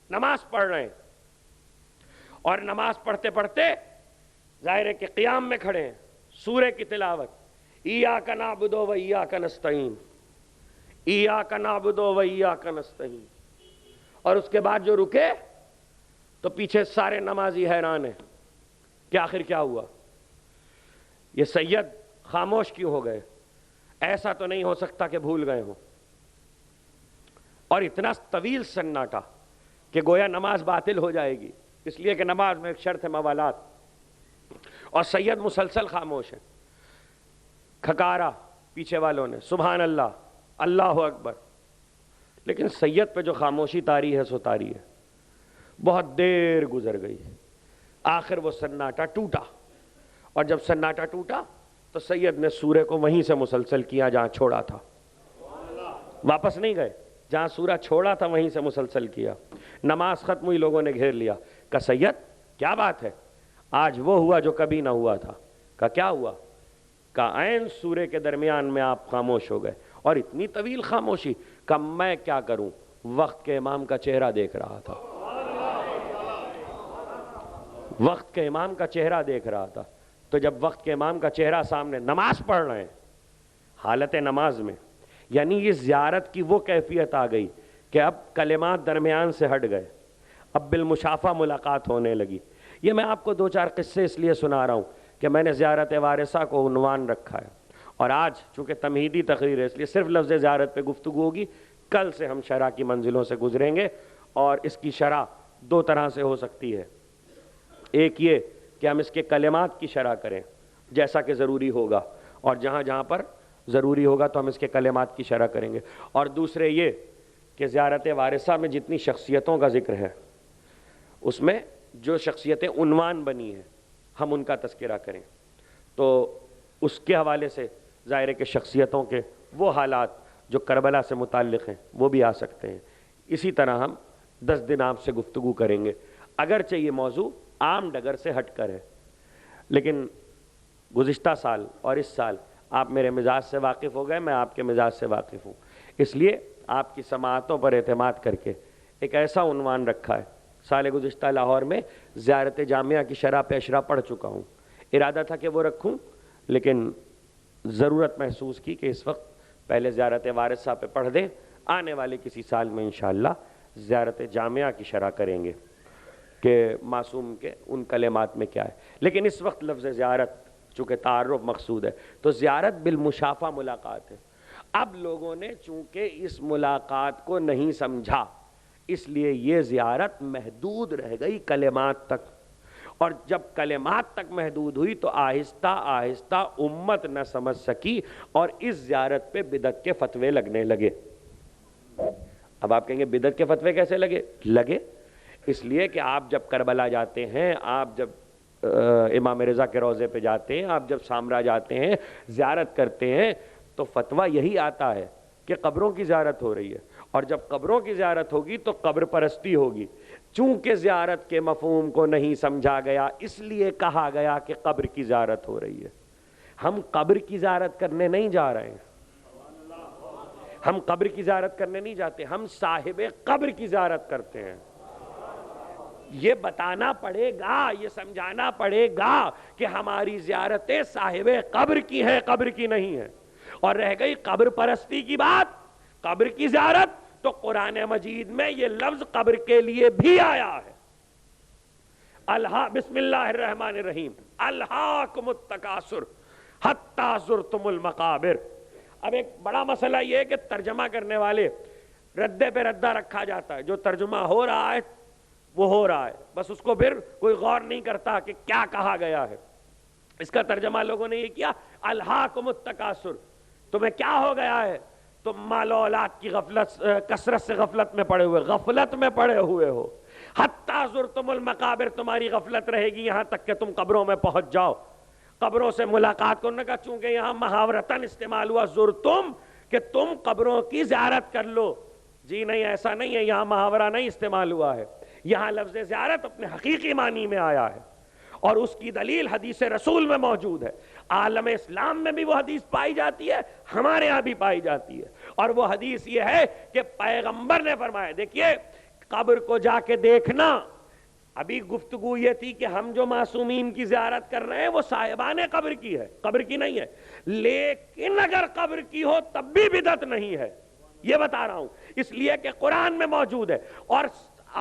نماز پڑھ رہے ہیں، اور نماز پڑھتے پڑھتے ظاہر ہے کہ قیام میں کھڑے ہیں، سورہ کی تلاوت، ایاک نعبد و ایاک نستعین، ایاک نعبد و ایاک نستعین، اور اس کے بعد جو رکے تو پیچھے سارے نمازی حیران ہیں کہ آخر کیا ہوا، یہ سید خاموش کیوں ہو گئے؟ ایسا تو نہیں ہو سکتا کہ بھول گئے ہوں، اور اتنا طویل سناٹا کہ گویا نماز باطل ہو جائے گی، اس لیے کہ نماز میں ایک شرط ہے موالات، اور سید مسلسل خاموش ہے۔ کھکارا پیچھے والوں نے سبحان اللہ، اللہ اکبر، لیکن سید پہ جو خاموشی طاری ہے سو طاری ہے۔ بہت دیر گزر گئی، آخر وہ سناٹا ٹوٹا، اور جب سناٹا ٹوٹا تو سید نے سورہ کو وہیں سے مسلسل کیا جہاں چھوڑا تھا، واپس نہیں گئے، جہاں سورہ چھوڑا تھا وہیں سے مسلسل کیا۔ نماز ختم ہوئی، لوگوں نے گھیر لیا، کہا سید کیا بات ہے، آج وہ ہوا جو کبھی نہ ہوا تھا۔ کہا کیا ہوا؟ کہا عین سورہ کے درمیان میں آپ خاموش ہو گئے، اور اتنی طویل خاموشی۔ کہا میں کیا کروں، وقت کے امام کا چہرہ دیکھ رہا تھا، وقت کے امام کا چہرہ دیکھ رہا تھا۔ تو جب وقت کے امام کا چہرہ سامنے، نماز پڑھ رہے ہیں حالت نماز میں، یعنی یہ زیارت کی وہ کیفیت آ گئی کہ اب کلمات درمیان سے ہٹ گئے، اب بالمشافہ ملاقات ہونے لگی۔ یہ میں آپ کو دو چار قصے اس لیے سنا رہا ہوں کہ میں نے زیارت وارثہ کو عنوان رکھا ہے، اور آج چونکہ تمہیدی تقریر ہے اس لیے صرف لفظ زیارت پہ گفتگو ہوگی، کل سے ہم شرح کی منزلوں سے گزریں گے، اور اس کی شرح دو طرح سے ہو سکتی ہے۔ ایک یہ کہ ہم اس کے کلمات کی شرح کریں جیسا کہ ضروری ہوگا، اور جہاں جہاں پر ضروری ہوگا تو ہم اس کے کلمات کی شرح کریں گے، اور دوسرے یہ کہ زیارت وارثہ میں جتنی شخصیتوں کا ذکر ہے اس میں جو شخصیتیں عنوان بنی ہیں ہم ان کا تذکرہ کریں، تو اس کے حوالے سے ظاہر ہے کہ شخصیتوں کے وہ حالات جو کربلا سے متعلق ہیں وہ بھی آ سکتے ہیں۔ اسی طرح ہم 10 دن آپ سے گفتگو کریں گے، اگرچہ یہ موضوع عام ڈگر سے ہٹ کر ہے. لیکن گزشتہ سال اور اس سال آپ میرے مزاج سے واقف ہو گئے، میں آپ کے مزاج سے واقف ہوں، اس لیے آپ کی سماعتوں پر اعتماد کر کے ایک ایسا عنوان رکھا ہے. سال گزشتہ لاہور میں زیارت جامعہ کی شرح پہ اشرا پڑھ چکا ہوں. ارادہ تھا کہ وہ رکھوں، لیکن ضرورت محسوس کی کہ اس وقت پہلے زیارت وارث صاحب پہ پڑھ دیں، آنے والے کسی سال میں انشاءاللہ زیارت جامعہ کی شرح کریں گے کہ معصوم کے ان کلمات میں کیا ہے. لیکن اس وقت لفظ زیارت چونکہ تعارف مقصود ہے تو زیارت بالمشافہ ملاقات ہے. اب لوگوں نے چونکہ اس ملاقات کو نہیں سمجھا، اس لیے یہ زیارت محدود رہ گئی کلمات تک، اور جب کلمات تک محدود ہوئی تو آہستہ آہستہ امت نہ سمجھ سکی اور اس زیارت پہ بدعت کے فتوے لگنے لگے. اب آپ کہیں گے بدعت کے فتوے کیسے لگے؟ اس لیے کہ آپ جب کربلا جاتے ہیں، آپ جب امام رضا کے روضے پہ جاتے ہیں، آپ جب سامرا جاتے ہیں، زیارت کرتے ہیں، تو فتویٰ یہی آتا ہے کہ قبروں کی زیارت ہو رہی ہے، اور جب قبروں کی زیارت ہوگی تو قبر پرستی ہوگی. چونکہ زیارت کے مفہوم کو نہیں سمجھا گیا، اس لیے کہا گیا کہ قبر کی زیارت ہو رہی ہے. ہم قبر کی زیارت کرنے نہیں جا رہے ہیں، ہم قبر کی زیارت کرنے نہیں جاتے، ہم صاحب قبر کی زیارت کرتے ہیں. یہ بتانا پڑے گا، یہ سمجھانا پڑے گا کہ ہماری زیارتیں صاحب قبر کی ہیں، قبر کی نہیں ہیں. اور رہ گئی قبر پرستی کی بات، قبر کی زیارت، تو قرآن مجید میں یہ لفظ قبر کے لیے بھی آیا ہے. بسم اللہ الرحمن الرحیم، الہاکم التکاثر حتی زرتم المقابر. اب ایک بڑا مسئلہ یہ ہے کہ ترجمہ کرنے والے ردے پہ ردہ رکھا جاتا ہے، جو ترجمہ ہو رہا ہے وہ ہو رہا ہے، بس اس کو پھر کوئی غور نہیں کرتا کہ کیا کہا گیا ہے. اس کا ترجمہ لوگوں نے یہ کیا، الہاکم التکاثر، تمہیں کیا ہو گیا ہے، تم مال و اولاد کی غفلت، کثرت سے غفلت میں پڑے ہوئے ہو. حتی زرتم المقابر، تمہاری غفلت رہے گی یہاں تک کہ تم قبروں میں پہنچ جاؤ، قبروں سے ملاقات کرنے کا. چونکہ یہاں محاورتاً استعمال ہوا زرتم، کہ تم قبروں کی زیارت کر لو. جی نہیں، ایسا نہیں ہے، یہاں محاورہ نہیں استعمال ہوا ہے، یہاں لفظ زیارت اپنے حقیقی معنی میں آیا ہے، اور اس کی دلیل حدیث رسول میں موجود ہے. عالم اسلام میں بھی وہ حدیث پائی جاتی ہے، ہمارے ہاں بھی پائی جاتی ہے. اور وہ حدیث یہ ہے کہ پیغمبر نے فرمایا، دیکھیے قبر کو جا کے دیکھنا، ابھی گفتگو یہ تھی کہ ہم جو معصومین کی زیارت کر رہے ہیں وہ صاحبان قبر کی ہے، قبر کی نہیں ہے. لیکن اگر قبر کی ہو تب بھی بدعت نہیں ہے، یہ بتا رہا ہوں، اس لیے کہ قرآن میں موجود ہے. اور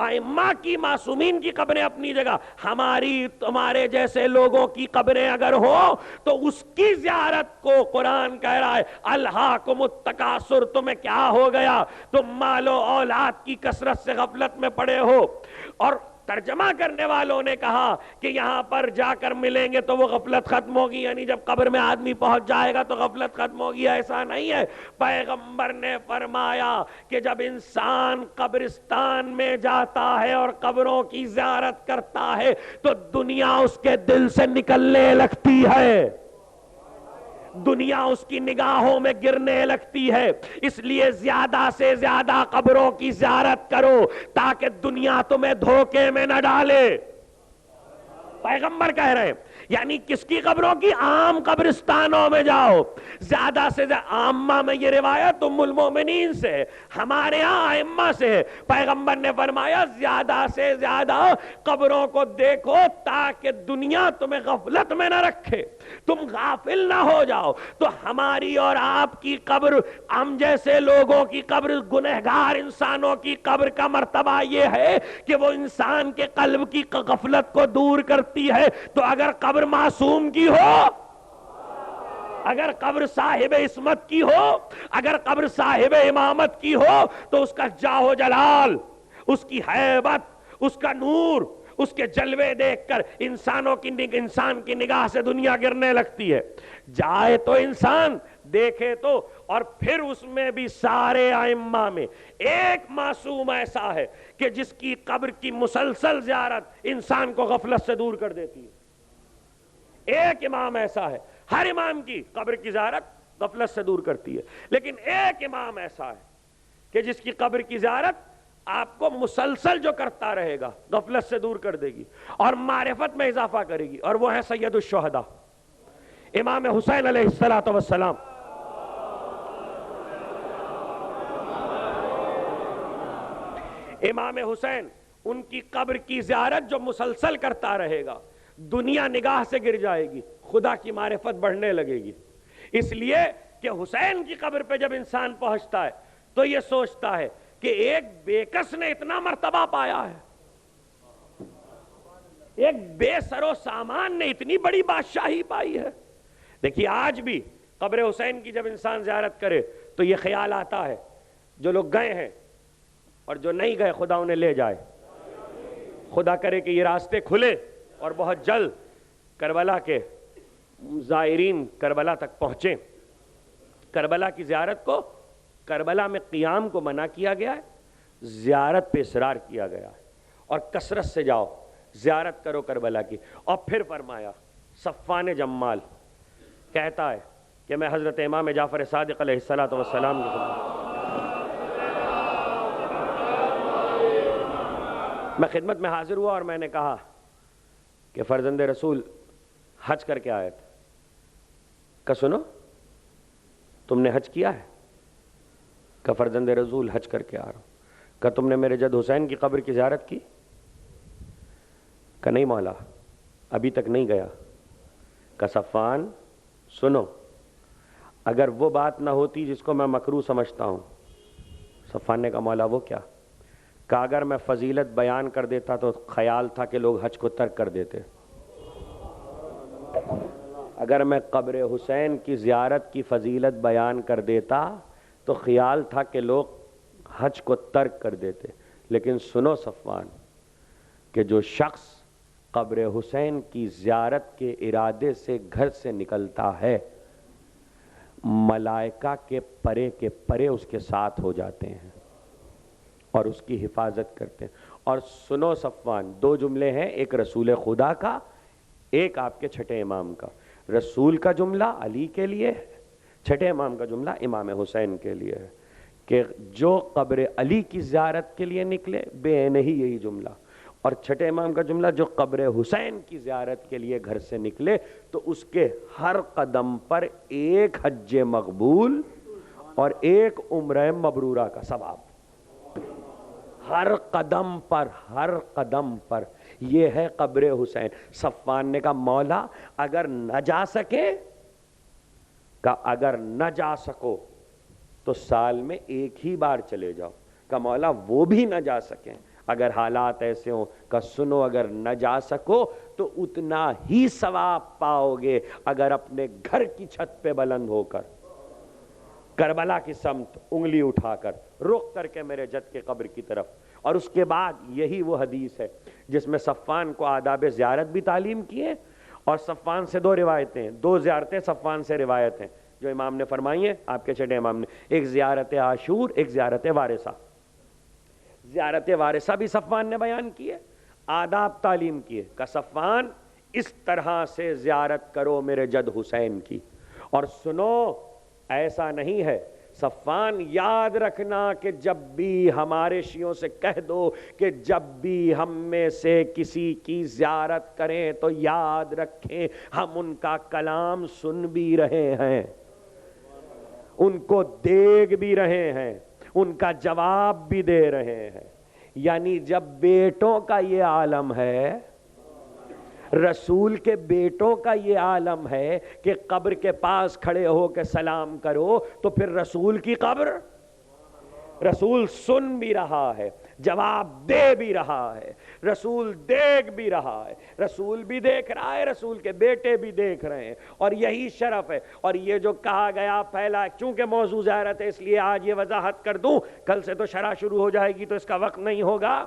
ائمہ کی معصومین کی قبریں اپنی جگہ، ہماری تمہارے جیسے لوگوں کی قبریں اگر ہو تو اس کی زیارت کو قرآن کہہ رہا ہے الہاکم التکاثر، تمہیں کیا ہو گیا، تم مال و اولاد کی کثرت سے غفلت میں پڑے ہو. اور ترجمہ کرنے والوں نے کہا کہ یہاں پر جا کر ملیں گے تو وہ غفلت ختم ہوگی، یعنی جب قبر میں آدمی پہنچ جائے گا تو غفلت ختم ہوگی. ایسا نہیں ہے. پیغمبر نے فرمایا کہ جب انسان قبرستان میں جاتا ہے اور قبروں کی زیارت کرتا ہے تو دنیا اس کے دل سے نکلنے لگتی ہے، دنیا اس کی نگاہوں میں گرنے لگتی ہے. اس لیے زیادہ سے زیادہ قبروں کی زیارت کرو تاکہ دنیا تمہیں دھوکے میں نہ ڈالے. پیغمبر کہہ رہے ہیں، یعنی کس کی قبروں کی؟ عام قبرستانوں میں جاؤ. زیادہ سے زیادہ، عامہ میں یہ روایت ام المومنین سے، ہمارے ہاں ائمہ سے، پیغمبر نے فرمایا زیادہ سے زیادہ قبروں کو دیکھو تاکہ دنیا تمہیں غفلت میں نہ رکھے، تم غافل نہ ہو جاؤ. تو ہماری اور آپ کی قبر، ہم جیسے لوگوں کی قبر، گنہگار انسانوں کی قبر کا مرتبہ یہ ہے کہ وہ انسان کے قلب کی غفلت کو دور کرتی ہے. تو اگر قبر معصوم کی ہو، اگر قبر صاحب عصمت کی ہو، اگر قبر صاحب امامت کی ہو تو اس کا جاہ و جلال، اس کی ہیبت، اس کا نور، اس کے جلوے دیکھ کر انسان کی نگاہ سے دنیا گرنے لگتی ہے. جائے تو انسان دیکھے تو، اور پھر اس میں بھی سارے ائمہ میں ایک معصوم ایسا ہے کہ جس کی قبر کی مسلسل زیارت انسان کو غفلت سے دور کر دیتی ہے. ایک امام ایسا ہے، ہر امام کی قبر کی زیارت غفلت سے دور کرتی ہے، لیکن ایک امام ایسا ہے کہ جس کی قبر کی زیارت آپ کو مسلسل جو کرتا رہے گا غفلت سے دور کر دے گی اور معرفت میں اضافہ کرے گی، اور وہ ہے سید الشہداء امام حسین علیہ السلام۔ امام حسین، ان کی قبر کی زیارت جو مسلسل کرتا رہے گا، دنیا نگاہ سے گر جائے گی، خدا کی معرفت بڑھنے لگے گی۔ اس لیے کہ حسین کی قبر پہ جب انسان پہنچتا ہے تو یہ سوچتا ہے کہ ایک بے کس نے اتنا مرتبہ پایا ہے، ایک بے سر و سامان نے اتنی بڑی بادشاہی پائی ہے۔ دیکھیے آج بھی قبر حسین کی جب انسان زیارت کرے تو یہ خیال آتا ہے، جو لوگ گئے ہیں اور جو نہیں گئے خدا انہیں لے جائے، خدا کرے کہ یہ راستے کھلے اور بہت جلد کربلا کے زائرین کربلا تک پہنچیں۔ کربلا کی زیارت کو، کربلا میں قیام کو منع کیا گیا ہے، زیارت پہ اصرار کیا گیا ہے، اور کثرت سے جاؤ زیارت کرو کربلا کی۔ اور پھر فرمایا صفوان جمال کہتا ہے کہ میں حضرت امام جعفر صادق علیہ السلام کی خدمت میں حاضر ہوا اور میں نے کہا کہ فرزند رسول حج کر کے آئے تھے، کہ سنو تم نے حج کیا ہے؟ کہ فرزند رسول حج کر کے آ رہا ہوں۔ کہ تم نے میرے جد حسین کی قبر کی زیارت کی؟ کہ نہیں مولا ابھی تک نہیں گیا۔ کہ صفوان سنو، اگر وہ بات نہ ہوتی جس کو میں مکروہ سمجھتا ہوں۔ صفوان نے کہا مولا وہ کیا؟ کہ اگر میں فضیلت بیان کر دیتا تو خیال تھا کہ لوگ حج کو ترک کر دیتے، اگر میں قبر حسین کی زیارت کی فضیلت بیان کر دیتا تو خیال تھا کہ لوگ حج کو ترک کر دیتے۔ لیکن سنو صفوان، کہ جو شخص قبر حسین کی زیارت کے ارادے سے گھر سے نکلتا ہے، ملائکہ کے پرے اس کے ساتھ ہو جاتے ہیں اور اس کی حفاظت کرتے ہیں۔ اور سنو صفوان، دو جملے ہیں، ایک رسول خدا کا، ایک آپ کے چھٹے امام کا۔ رسول کا جملہ علی کے لیے ہے، چھٹے امام کا جملہ امام حسین کے لیے ہے، کہ جو قبر علی کی زیارت کے لیے نکلے، بے نہیں یہی جملہ، اور چھٹے امام کا جملہ جو قبر حسین کی زیارت کے لیے گھر سے نکلے تو اس کے ہر قدم پر ایک حج مقبول اور ایک عمرہ مبرورہ کا ثواب، ہر قدم پر۔ یہ ہے قبر حسین۔ صفوان نے کہا مولا اگر نہ جا سکے، کہ اگر نہ جا سکو تو سال میں ایک ہی بار چلے جاؤ۔ کہ مولا وہ بھی نہ جا سکیں، اگر حالات ایسے ہوں، کہ سنو اگر نہ جا سکو تو اتنا ہی ثواب پاؤ گے اگر اپنے گھر کی چھت پہ بلند ہو کر کربلا کی سمت انگلی اٹھا کر رخ کر کے میرے جد کے قبر کی طرف۔ اور اس کے بعد یہی وہ حدیث ہے جس میں صفوان کو آداب زیارت بھی تعلیم کی ہے، اور صفوان سے دو روایتیں، دو زیارتیں صفوان سے روایت ہیں جو امام نے فرمائی ہیں، آپ کے چھٹے امام نے، ایک زیارت عاشور، ایک زیارت وارثہ۔ زیارت وارثہ بھی صفوان نے بیان کی ہے، آداب تعلیم کیے، کہ صفوان اس طرح سے زیارت کرو میرے جد حسین کی۔ اور سنو ایسا نہیں ہے، صفوان یاد رکھنا کہ جب بھی ہمارے شیعوں سے کہہ دو کہ جب بھی ہم میں سے کسی کی زیارت کریں تو یاد رکھیں ہم ان کا کلام سن بھی رہے ہیں، ان کو دیکھ بھی رہے ہیں، ان کا جواب بھی دے رہے ہیں۔ یعنی جب بیٹوں کا یہ عالم ہے، رسول کے بیٹوں کا یہ عالم ہے کہ قبر کے پاس کھڑے ہو کے سلام کرو، تو پھر رسول کی قبر، رسول سن بھی رہا ہے، جواب دے بھی رہا ہے، رسول دیکھ بھی رہا ہے، رسول بھی دیکھ رہا ہے، رسول کے بیٹے بھی دیکھ رہے ہیں، اور یہی شرف ہے۔ اور یہ جو کہا گیا پہلا، چونکہ موضوع زیارت ہے اس لیے آج یہ وضاحت کر دوں، کل سے تو شرح شروع ہو جائے گی تو اس کا وقت نہیں ہوگا،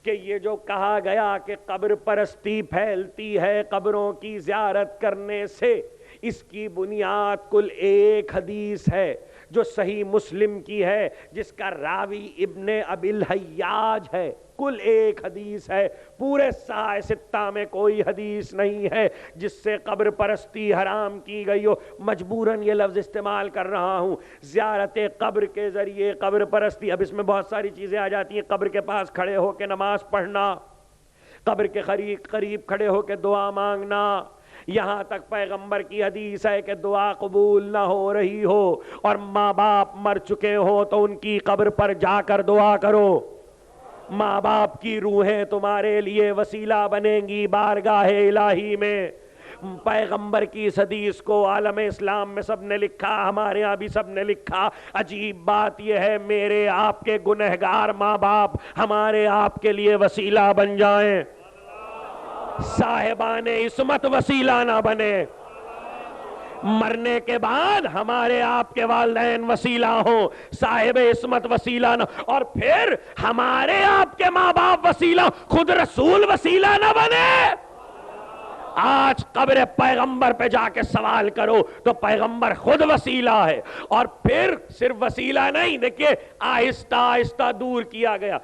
کہ یہ جو کہا گیا کہ قبر پرستی پھیلتی ہے قبروں کی زیارت کرنے سے، اس کی بنیاد کل ایک حدیث ہے جو صحیح مسلم کی ہے، جس کا راوی ابن ابی الحیاج ہے، کل ایک حدیث ہے، پورے سائے ستہ میں کوئی حدیث نہیں ہے جس سے قبر پرستی حرام کی گئی ہو۔ مجبوراً یہ لفظ استعمال کر رہا ہوں، زیارت قبر کے ذریعے قبر پرستی، اب اس میں بہت ساری چیزیں آ جاتی ہیں، قبر کے پاس کھڑے ہو کے نماز پڑھنا، قبر کے قریب کھڑے ہو کے دعا مانگنا، یہاں تک پیغمبر کی حدیث ہے کہ دعا قبول نہ ہو رہی ہو اور ماں باپ مر چکے ہو تو ان کی قبر پر جا کر دعا کرو، ماں باپ کی روحیں تمہارے لیے وسیلہ بنیں گی بارگاہ الہی میں۔ پیغمبر کی اس حدیث کو عالم اسلام میں سب نے لکھا، ہمارے ہاں بھی سب نے لکھا۔ عجیب بات یہ ہے میرے آپ کے گنہگار ماں باپ ہمارے آپ کے لیے وسیلہ بن جائیں، صاحبان عصمت وسیلہ نہ بنے، مرنے کے بعد ہمارے آپ کے والدین وسیلہ ہوں، صاحب عصمت وسیلہ نہ، اور پھر ہمارے آپ کے ماں باپ وسیلہ، خود رسول وسیلہ نہ بنے۔ آج قبر پیغمبر پہ جا کے سوال کرو تو پیغمبر خود وسیلہ ہے، اور پھر صرف وسیلہ نہیں، دیکھیے آہستہ آہستہ دور کیا گیا۔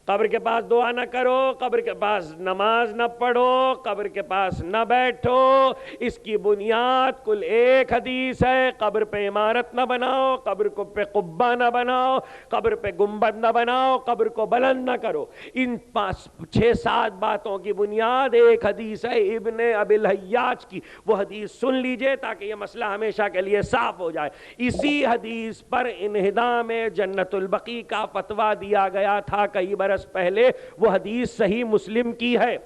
قبر کے پاس دعا نہ کرو، قبر کے پاس نماز نہ پڑھو، قبر کے پاس نہ بیٹھو، اس کی بنیاد کل ایک حدیث ہے، قبر پہ عمارت نہ بناؤ، قبر کو پہ قبہ نہ بناؤ، قبر پہ گنبد نہ بناؤ، قبر کو بلند نہ کرو۔ ان 6-7 باتوں کی بنیاد ایک حدیث ہے ابن ابی الحیاج کی، وہ حدیث سن لیجئے تاکہ یہ مسئلہ ہمیشہ کے لیے صاف ہو جائے۔ اسی حدیث پر انہدام جنت البقیع کا فتویٰ دیا گیا تھا کئی برس پہلے، وہ حدیث صحیح مسلم کی ہے۔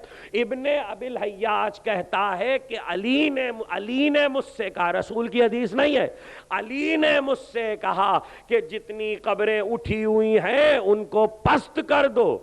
ابن ابی الحیاج کہتا ہے کہ علی نے مجھ سے کہا، رسول کی حدیث نہیں ہے، علی نے مجھ سے کہا کہ جتنی قبریں اٹھی ہوئی ہیں ان کو پست کر دو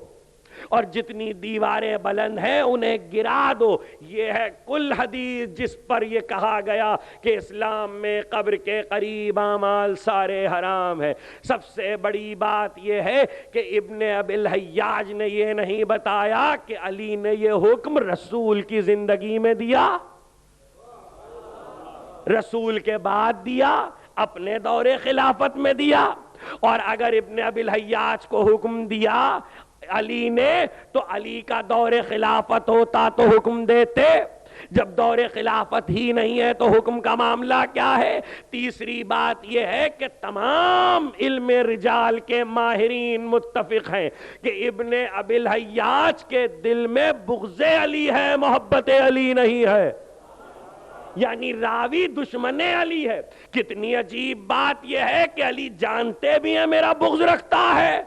اور جتنی دیواریں بلند ہیں انہیں گرا دو۔ یہ ہے کل حدیث جس پر یہ کہا گیا کہ اسلام میں قبر کے قریب اعمال سارے حرام ہیں۔ سب سے بڑی بات یہ ہے کہ ابن ابی الحیاج نے یہ نہیں بتایا کہ علی نے یہ حکم رسول کی زندگی میں دیا، رسول کے بعد دیا، اپنے دور خلافت میں دیا، اور اگر ابن ابی الحیاج کو حکم دیا علی نے تو علی کا دور خلافت ہوتا تو حکم دیتے، جب دور خلافت ہی نہیں ہے تو حکم کا معاملہ کیا ہے؟ تیسری بات یہ ہے کہ تمام علم رجال کے ماہرین متفق ہیں کہ ابن ابی الحیاج کے دل میں بغض علی ہے، محبت علی نہیں ہے، یعنی راوی دشمن علی ہے۔ کتنی عجیب بات یہ ہے کہ علی جانتے بھی ہیں میرا بغض رکھتا ہے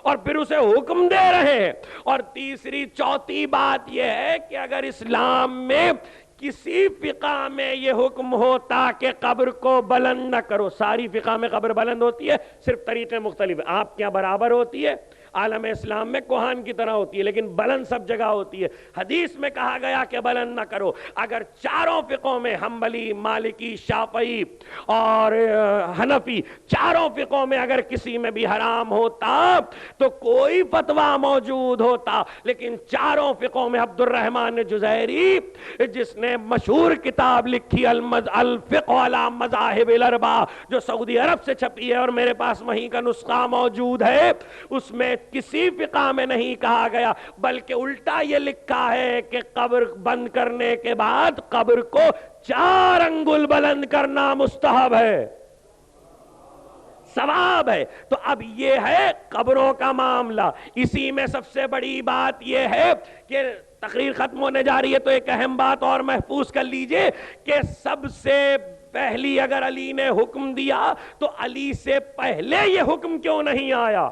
اور پھر اسے حکم دے رہے ہیں۔ اور تیسری چوتھی بات یہ ہے کہ اگر اسلام میں کسی فقہ میں یہ حکم ہوتا کہ قبر کو بلند نہ کرو، ساری فقہ میں قبر بلند ہوتی ہے، صرف طریقے مختلف ہیں، آپ کیا برابر ہوتی ہے؟ عالم اسلام میں کوہان کی طرح ہوتی ہے، لیکن بلند سب جگہ ہوتی ہے۔ حدیث میں کہا گیا کہ بلند نہ کرو۔ اگر چاروں فقوں میں، حنبلی، مالکی، شافعی اور حنفی، چاروں فقوں میں اگر کسی میں بھی حرام ہوتا تو کوئی فتویٰ موجود ہوتا، لیکن چاروں فقوں میں عبد الرحمن جزیری جس نے مشہور کتاب لکھی الفقہ علی مذاہب الاربعہ، جو سعودی عرب سے چھپی ہے اور میرے پاس وہیں کا نسخہ موجود ہے، اس میں کسی فقہ میں نہیں کہا گیا، بلکہ الٹا یہ لکھا ہے کہ قبر بند کرنے کے بعد قبر کو 4 انگل بلند کرنا مستحب ہے، ثواب ہے۔ تو اب یہ ہے قبروں کا معاملہ۔ اسی میں سب سے بڑی بات یہ ہے کہ تقریر ختم ہونے جا رہی ہے تو ایک اہم بات اور محفوظ کر لیجئے کہ سب سے پہلی اگر علی نے حکم دیا تو علی سے پہلے یہ حکم کیوں نہیں آیا؟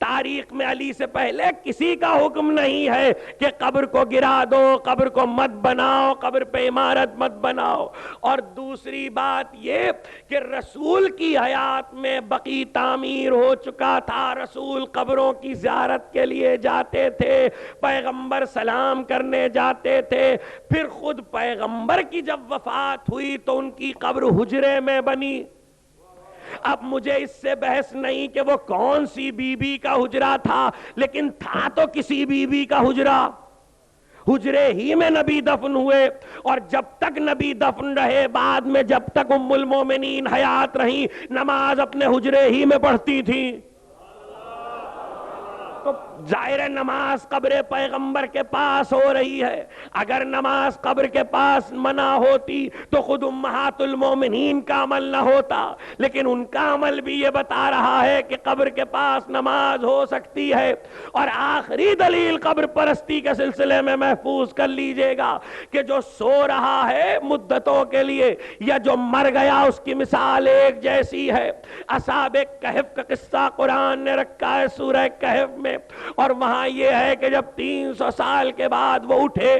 تاریخ میں علی سے پہلے کسی کا حکم نہیں ہے کہ قبر کو گرا دو، قبر کو مت بناؤ، قبر پہ عمارت مت بناؤ۔ اور دوسری بات یہ کہ رسول کی حیات میں بقیع تعمیر ہو چکا تھا، رسول قبروں کی زیارت کے لیے جاتے تھے، پیغمبر سلام کرنے جاتے تھے، پھر خود پیغمبر کی جب وفات ہوئی تو ان کی قبر حجرے میں بنی۔ اب مجھے اس سے بحث نہیں کہ وہ کون سی بی بی کا حجرہ تھا، لیکن تھا تو کسی بی بی کا حجرہ، حجرے ہی میں نبی دفن ہوئے، اور جب تک نبی دفن رہے، بعد میں جب تک ام المومنین حیات رہیں، نماز اپنے حجرے ہی میں پڑھتی تھیں۔ تو ظاہر نماز قبر پیغمبر کے پاس ہو رہی ہے، اگر نماز قبر کے پاس منع ہوتی تو خود امہات المومنین کا عمل نہ ہوتا، لیکن ان کا عمل بھی یہ بتا رہا ہے کہ قبر کے پاس نماز ہو سکتی ہے۔ اور آخری دلیل قبر پرستی کے سلسلے میں محفوظ کر لیجئے گا کہ جو سو رہا ہے مدتوں کے لیے یا جو مر گیا، اس کی مثال ایک جیسی ہے۔ اصحاب کہف کا قصہ قرآن نے رکھا ہے سورہ کہف میں، اور وہاں یہ ہے کہ جب 300 سال کے بعد وہ اٹھے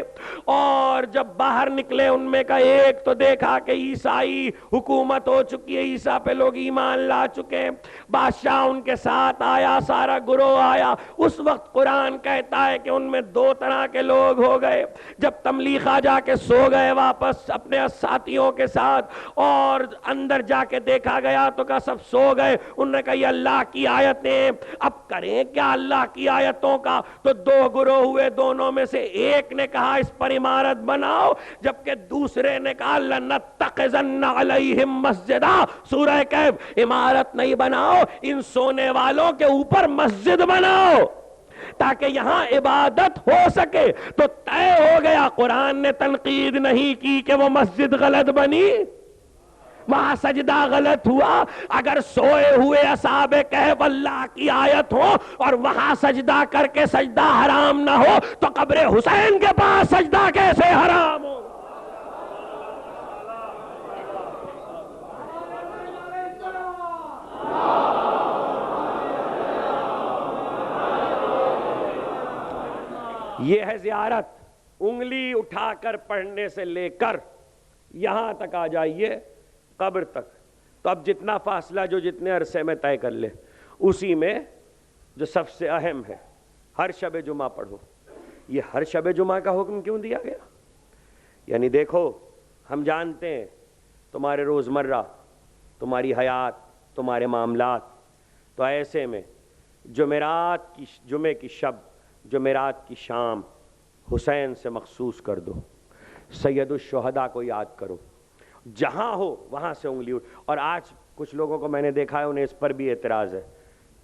اور جب باہر نکلے، ان میں کا ایک تو دیکھا کہ عیسائی حکومت ہو چکی ہے، عیسیٰ پہ لوگ ایمان لا چکے ہیں، بادشاہ ان کے ساتھ آیا، سارا گروہ آیا۔ اس وقت قرآن کہتا ہے کہ ان میں دو طرح کے لوگ ہو گئے۔ جب تملیغہ جا کے سو گئے واپس اپنے ساتھیوں کے ساتھ، اور اندر جا کے دیکھا گیا تو کہا سب سو گئے، انہوں نے کہا یہ اللہ کی آیتیں، اب کریں کیا اللہ کی آیتوں کا؟ تو دو گروہ ہوئے، دونوں میں سے ایک نے کہا اس پر عمارت بناؤ، جبکہ دوسرے نے کہا لَنَتَّخِذَنَّ عَلَيْهِمْ مَسْجِدًا، سورہ کہف، عمارت نہیں بناؤ، ان سونے والوں کے اوپر مسجد بناؤ تاکہ یہاں عبادت ہو سکے۔ تو طے ہو گیا، قرآن نے تنقید نہیں کی کہ وہ مسجد غلط بنی، وہاں سجدہ غلط ہوا۔ اگر سوئے ہوئے اصحاب کہف اللہ کی آیت ہو اور وہاں سجدہ کر کے سجدہ حرام نہ ہو، تو قبر حسین کے پاس سجدہ کیسے حرام ہو؟ یہ ہے زیارت، انگلی اٹھا کر پڑھنے سے لے کر یہاں تک آ جائیے قبر تک۔ تو اب جتنا فاصلہ جو جتنے عرصے میں طے کر لے، اسی میں جو سب سے اہم ہے، ہر شب جمعہ پڑھو۔ یہ ہر شب جمعہ کا حکم کیوں دیا گیا؟ یعنی دیکھو، ہم جانتے ہیں تمہارے روزمرہ، تمہاری حیات، تمہارے معاملات، تو ایسے میں جمعے کی شب، جمعرات کی شام حسین سے مخصوص کر دو، سید الشہداء کو یاد کرو، جہاں ہو وہاں سے انگلی اور آج کچھ لوگوں کو میں نے دیکھا ہے، انہیں اس پر بھی اعتراض ہے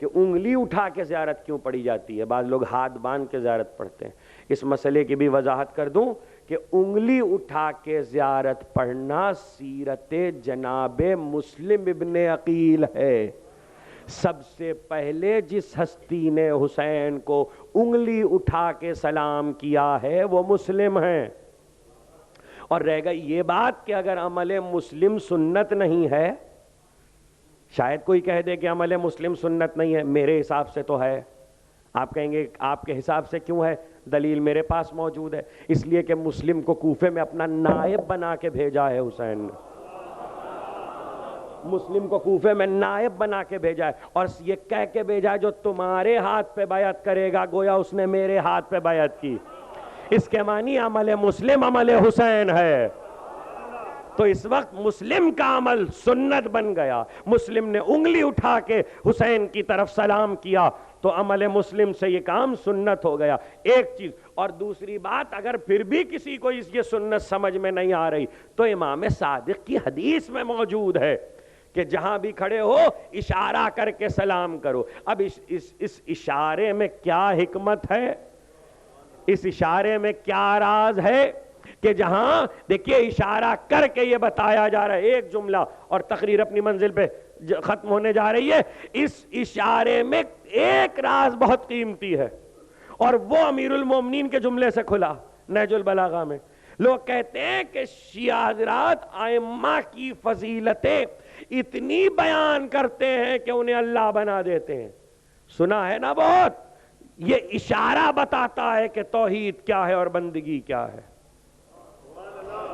کہ انگلی اٹھا کے زیارت کیوں پڑھی جاتی ہے، بعض لوگ ہاتھ باندھ کے زیارت پڑھتے ہیں۔ اس مسئلے کی بھی وضاحت کر دوں کہ انگلی اٹھا کے زیارت پڑھنا سیرت جناب مسلم ابن عقیل ہے۔ سب سے پہلے جس ہستی نے حسین کو انگلی اٹھا کے سلام کیا ہے وہ مسلم ہیں۔ اور رہ گئی یہ بات کہ اگر عمل مسلم سنت نہیں ہے، شاید کوئی کہہ دے کہ عمل مسلم سنت نہیں ہے، میرے حساب سے تو ہے۔ آپ کہیں گے آپ کے حساب سے کیوں ہے؟ دلیل میرے پاس موجود ہے، اس لیے کہ مسلم کو کوفے میں اپنا نائب بنا کے بھیجا ہے حسین نے، مسلم کو کوفے میں نائب بنا کے بھیجا ہے، اور یہ کہہ کے بھیجا ہے جو تمہارے ہاتھ پہ بیعت کرے گا گویا اس نے میرے ہاتھ پہ بیعت کی۔ اس کے معنی عمل مسلم عمل حسین ہے۔ تو اس وقت مسلم کا عمل سنت بن گیا، مسلم نے انگلی اٹھا کے حسین کی طرف سلام کیا تو عمل مسلم سے یہ کام سنت ہو گیا۔ ایک چیز، اور دوسری بات، اگر پھر بھی کسی کو یہ سنت سمجھ میں نہیں آ رہی تو امام صادق کی حدیث میں موجود ہے کہ جہاں بھی کھڑے ہو اشارہ کر کے سلام کرو۔ اب اس اشارے میں کیا حکمت ہے، اس اشارے میں کیا راز ہے کہ جہاں دیکھیے اشارہ کر کے یہ بتایا جا رہا ہے، ایک جملہ اور تقریر اپنی منزل پہ ختم ہونے جا رہی ہے، اس اشارے میں ایک راز بہت قیمتی ہے، اور وہ امیر المومنین کے جملے سے کھلا نہج البلاغہ میں۔ لوگ کہتے ہیں کہ شیعہ حضرات ائمہ کی فضیلتیں اتنی بیان کرتے ہیں کہ انہیں اللہ بنا دیتے ہیں، سنا ہے نا بہت۔ یہ اشارہ بتاتا ہے کہ توحید کیا ہے اور بندگی کیا ہے۔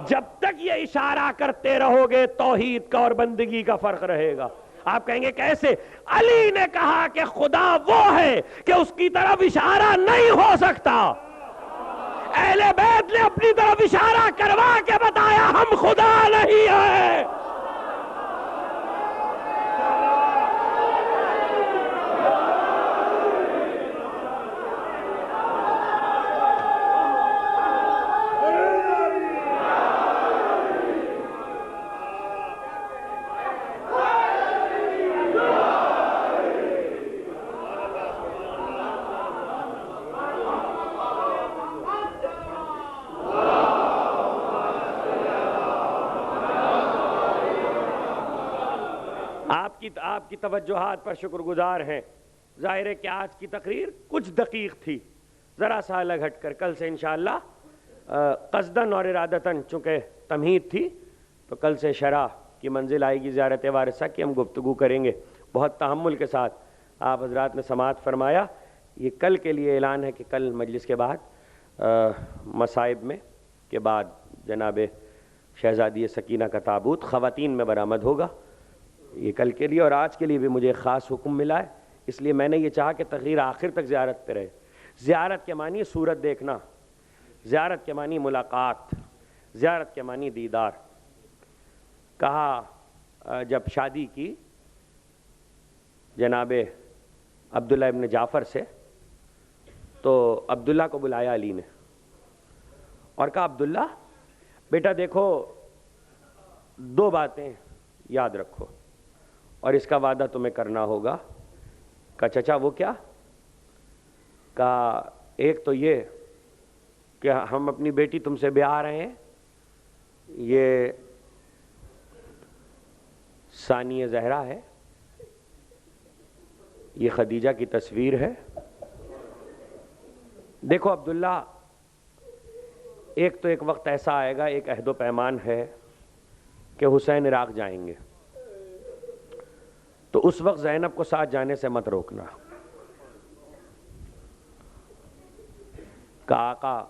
جب تک یہ اشارہ کرتے رہو گے توحید کا اور بندگی کا فرق رہے گا۔ آپ کہیں گے کیسے؟ علی نے کہا کہ خدا وہ ہے کہ اس کی طرف اشارہ نہیں ہو سکتا، اہل بیت نے اپنی طرف اشارہ کروا کے بتایا ہم خدا نہیں ہیں۔ آپ کی توجہات پر شکر گزار ہیں. ظاہر ہے کہ آج کی تقریر کچھ دقیق تھی, ذرا سا الگ ہٹ کر. کل سے انشاءاللہ قصداً اور ارادتاً چونکہ تمہید تھی تو کل سے شرح کی منزل آئے گی زیارت وارثہ کی, ہم گفتگو کریں گے بہت تحمل کے ساتھ. آپ حضرات نے سماعت فرمایا. یہ کل کے لیے اعلان ہے کہ کل مجلس کے بعد مصائب میں کے بعد جناب شہزادی سکینہ کا تابوت خواتین میں برآمد ہوگا. یہ کل کے لیے اور آج کے لیے بھی مجھے خاص حکم ملا ہے, اس لیے میں نے یہ چاہا کہ تقریر آخر تک زیارت پہ رہے. زیارت کے معنی صورت دیکھنا, زیارت کے معنی ملاقات, زیارت کے معنی دیدار. کہا جب شادی کی جناب عبداللہ ابن جعفر سے تو عبداللہ کو بلایا علی نے اور کہا عبداللہ بیٹا دیکھو 2 باتیں یاد رکھو اور اس کا وعدہ تمہیں کرنا ہوگا. کہا چچا وہ کیا؟ کہا ایک تو یہ کہ ہم اپنی بیٹی تم سے بیاہ رہے ہیں, یہ ثانیہ زہرا ہے, یہ خدیجہ کی تصویر ہے. دیکھو عبداللہ ایک تو ایک وقت ایسا آئے گا, ایک عہد و پیمان ہے کہ حسین عراق جائیں گے, تو اس وقت زینب کو ساتھ جانے سے مت روکنا. کہ آقا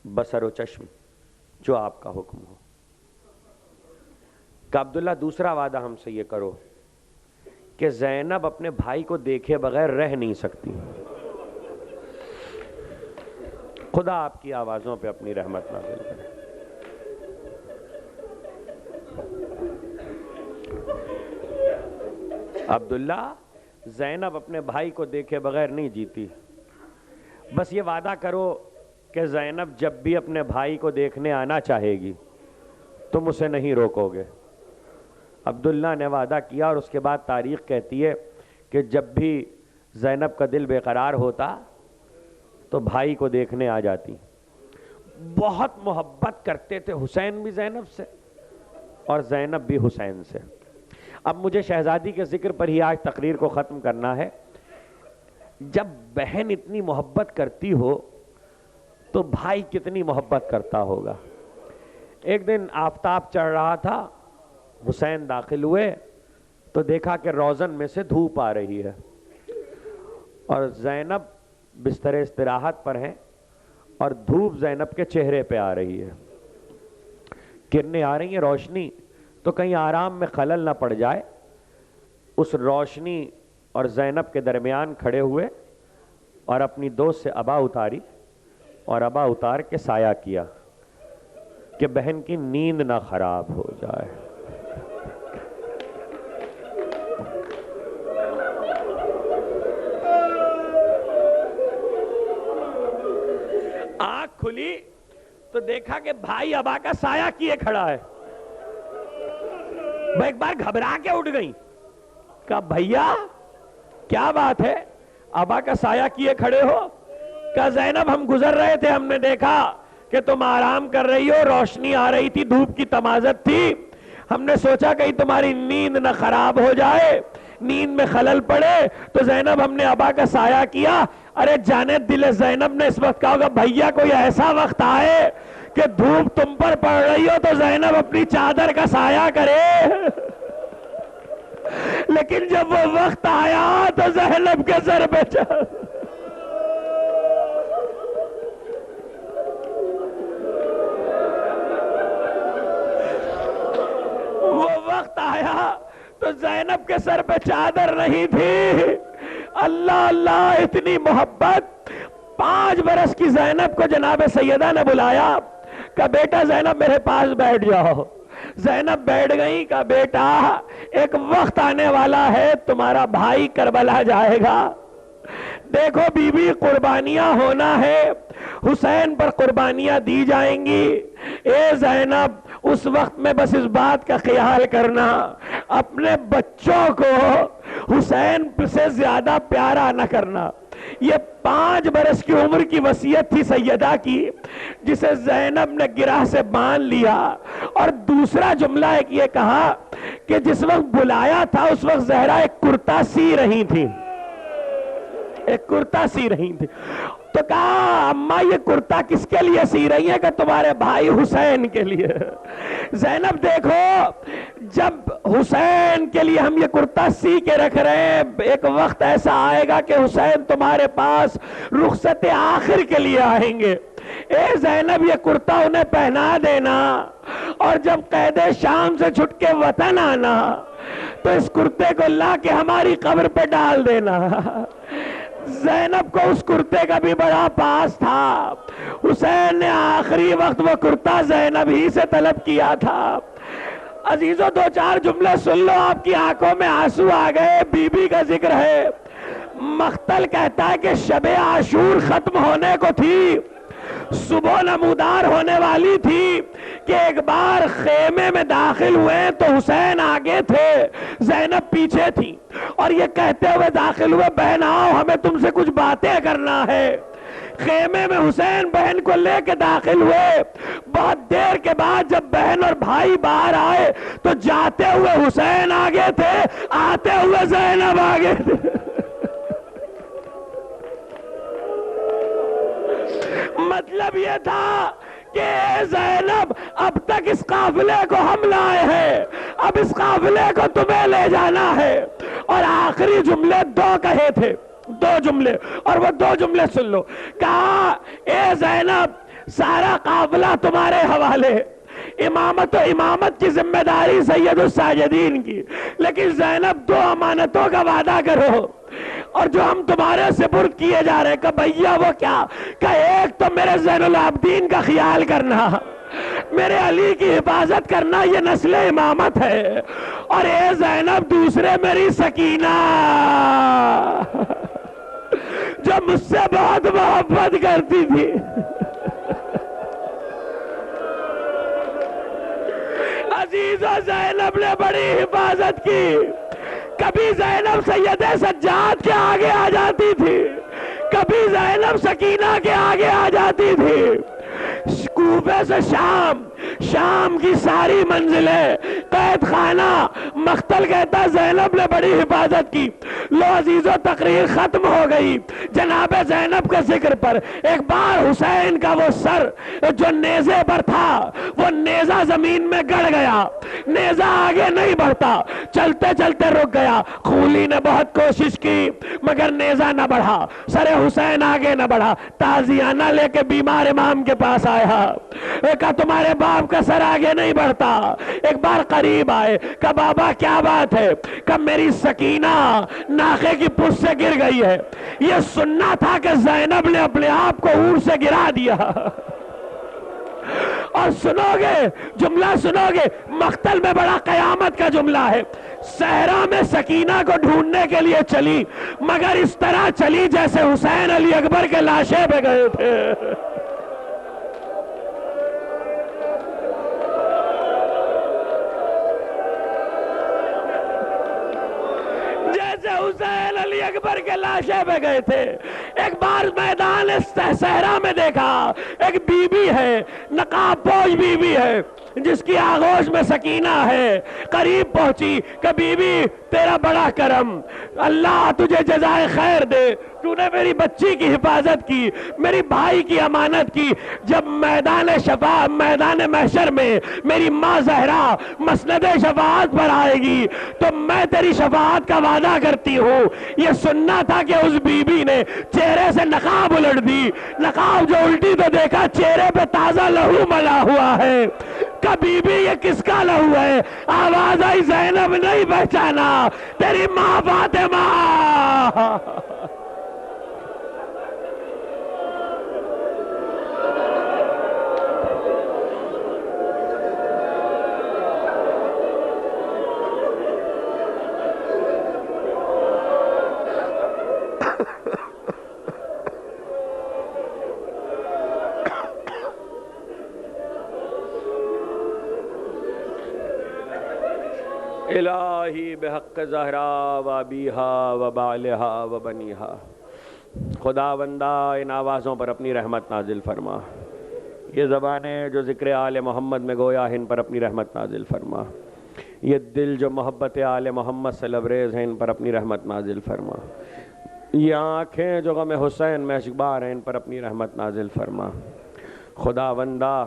بصر و چشم جو آپ کا حکم ہو. کہ عبداللہ دوسرا وعدہ ہم سے یہ کرو کہ زینب اپنے بھائی کو دیکھے بغیر رہ نہیں سکتی. خدا آپ کی آوازوں پہ اپنی رحمت نازل کرے. عبداللہ زینب اپنے بھائی کو دیکھے بغیر نہیں جیتی, بس یہ وعدہ کرو کہ زینب جب بھی اپنے بھائی کو دیکھنے آنا چاہے گی تم اسے نہیں روکو گے. عبداللہ نے وعدہ کیا اور اس کے بعد تاریخ کہتی ہے کہ جب بھی زینب کا دل بے قرار ہوتا تو بھائی کو دیکھنے آ جاتی. بہت محبت کرتے تھے حسین بھی زینب سے اور زینب بھی حسین سے. اب مجھے شہزادی کے ذکر پر ہی آج تقریر کو ختم کرنا ہے. جب بہن اتنی محبت کرتی ہو تو بھائی کتنی محبت کرتا ہوگا. ایک دن آفتاب چڑھ رہا تھا, حسین داخل ہوئے تو دیکھا کہ روزن میں سے دھوپ آ رہی ہے اور زینب بستر استراحت پر ہیں اور دھوپ زینب کے چہرے پہ آ رہی ہے, کرنیں آ رہی ہیں روشنی, تو کہیں آرام میں خلل نہ پڑ جائے. اس روشنی اور زینب کے درمیان کھڑے ہوئے اور اپنی دوست سے ابا اتاری اور ابا اتار کے سایہ کیا کہ بہن کی نیند نہ خراب ہو جائے. آنکھ کھلی تو دیکھا کہ بھائی ابا کا سایہ کیے کھڑا ہے. وہ ایک بار گھبرا کے اٹھ گئی. کہا بھیا کیا بات ہے, ابا کا سایہ کیے کھڑے ہو؟ کہا زینب ہم گزر رہے تھے, ہم نے دیکھا کہ تم آرام کر رہی ہو, روشنی آ رہی تھی, دھوپ کی تمازت تھی, ہم نے سوچا کہیں تمہاری نیند نہ خراب ہو جائے, نیند میں خلل پڑے, تو زینب ہم نے ابا کا سایہ کیا. ارے جانے دل زینب نے اس وقت کہا ہوگا بھیا کوئی ایسا وقت آئے کہ دھوپ تم پر پڑ رہی ہو تو زینب اپنی چادر کا سایہ کرے. لیکن جب وہ وقت آیا تو زینب کے سر پہ چل. وہ وقت آیا تو زینب کے سر پہ چادر نہیں تھی. اللہ اللہ اتنی محبت. 5 برس کی زینب کو جناب سیدہ نے بلایا کہ بیٹا زینب میرے پاس بیٹھ جاؤ. زینب بیٹھ گئی. کہ بیٹا ایک وقت آنے والا ہے تمہارا بھائی کربلا جائے گا, دیکھو بی بی قربانیاں ہونا ہے, حسین پر قربانیاں دی جائیں گی. اے زینب اس وقت میں بس اس بات کا خیال کرنا اپنے بچوں کو حسین سے زیادہ پیارا نہ کرنا. یہ 5 برس کی عمر کی وصیت تھی سیدہ کی، جسے زینب نے گرہ سے باندھ لیا۔ اور دوسرا جملہ ایک یہ کہا کہ جس وقت بلایا تھا اس وقت زہرا ایک کرتا سی رہی تھی، ایک کرتا سی رہی تھی۔ تو کہا اماں یہ کرتا کس کے لیے سی رہی ہے؟ کہ تمہارے بھائی حسین کے لیے۔ زینب دیکھو، جب حسین کے لیے ہم یہ کرتا سی کے رکھ رہے ہیں، ایک وقت ایسا آئے گا کہ حسین تمہارے پاس رخصت آخر کے لیے آئیں گے، اے زینب یہ کرتا انہیں پہنا دینا، اور جب قید شام سے چھٹ کے وطن آنا تو اس کرتے کو لا کے ہماری قبر پہ ڈال دینا۔ زینب کو اس کرتے کا بھی بڑا پاس تھا، حسین نے آخری وقت وہ کرتا زینب ہی سے طلب کیا تھا۔ عزیزو 2-4 جملے سن لو، آپ کی آنکھوں میں آنسو آ گئے۔ بی بی کا ذکر ہے، مختل کہتا ہے کہ شب عاشور ختم ہونے کو تھی، صبح نمودار ہونے والی تھی کہ ایک بار خیمے میں داخل ہوئے تو حسین آگے تھے، زینب پیچھے تھی، اور یہ کہتے ہوئے داخل ہوئے بہن آؤ ہمیں تم سے کچھ باتیں کرنا ہے۔ خیمے میں حسین بہن کو لے کے داخل ہوئے، بہت دیر کے بعد جب بہن اور بھائی باہر آئے تو جاتے ہوئے حسین آگے تھے، آتے ہوئے زینب آگے تھے۔ مطلب یہ تھا کہ اے زینب اب تک اس قافلے کو ہم لائے ہیں، اب اس قافلے کو تمہیں لے جانا ہے۔ اور آخری جملے 2 کہے تھے، 2 جملے، اور وہ 2 جملے سن لو۔ کہا اے زینب سارا قافلہ تمہارے حوالے، امامت کی ذمہ داری سید الساجدین کی، لیکن زینب 2 امانتوں کا وعدہ کرو، اور جو ہم تمہارے سپرد کیے جا رہے ہیں۔ کہ بھیا وہ کیا؟ کہ ایک تو میرے زین العابدین کا خیال کرنا، میرے علی کی حفاظت کرنا، یہ نسل امامت ہے، اور اے زینب دوسرے میری سکینہ جو مجھ سے بہت محبت کرتی تھی۔ عزیزہ زینب نے بڑی حفاظت کی، کبھی زینب سید سجاد کے آگے آ جاتی تھی، کبھی زینب سکینہ کے آگے آ جاتی تھی۔ کوفے سے شام کی ساری منزلیں قید خانہ، مختل کہتا زینب نے بڑی حفاظت کی۔ لو عزیزو تقریر ختم ہو گئی جناب زینب کے ذکر پر۔ ایک بار حسین کا وہ سر جو نیزے پر تھا وہ نیزہ زمین میں گڑ گیا، نیزہ آگے نہیں بڑھتا، چلتے چلتے رک گیا۔ خولی نے بہت کوشش کی مگر نیزہ نہ بڑھا، سر حسین آگے نہ بڑھا۔ تازیانہ لے کے بیمار امام کے پاس آیا، کہا تمہارے باپ کا سر آگے نہیں بڑھتا۔ ایک بار قریب آئے، کہا بابا کیا بات ہے؟ کہا میری سکینہ ناخے کی پشت سے گر گئی ہے۔ یہ سننا تھا کہ زینب نے اپنے آپ کو اونٹ سے گرا دیا۔ اور سنو گے جملہ، سنو گے مختل میں بڑا قیامت کا جملہ ہے۔ صحرا میں سکینہ کو ڈھونڈنے کے لیے چلی، مگر اس طرح چلی جیسے حسین علی اکبر کے لاشے پہ گئے تھے۔ حسین علی اکبر کے لاشے پہ گئے تھے۔ ایک بار میدان صحرا میں دیکھا، ایک بی بی ہے، نقاب پوش بی بی ہے، جس کی آغوش میں سکینہ ہے۔ قریب پہنچی کہ بی بی تیرا بڑا کرم، اللہ تجھے جزائے خیر دے، تو نے میری بچی کی حفاظت کی، میری بھائی کی امانت کی۔ جب میدان محشر میں میری ماں زہرا مسند شفاعت پر آئے گی تو میں تیری شفاعت کا وعدہ کرتی ہوں۔ یہ سننا تھا کہ اس بی بی نے چہرے سے نقاب الٹ دی، نقاب جو الٹی تو دیکھا چہرے پہ تازہ لہو ملا ہوا ہے۔ کہ بی بی یہ کس کا لہو ہے؟ آواز آئی زینب نہیں پہچانا، تیری ماں فاطمہ۔ الہی بحق زہرا و ابیہا و بالہا و بنیہا، خداوندہ ان آوازوں پر اپنی رحمت نازل فرما، یہ زبانیں جو ذکر آل محمد میں گویا ہیں ان پر اپنی رحمت نازل فرما، یہ دل جو محبت آل محمد سے لبریز ہیں ان پر اپنی رحمت نازل فرما، یہ آنکھیں جو غم حسین میں اشکبار ہیں ان پر اپنی رحمت نازل فرما۔ خداوندہ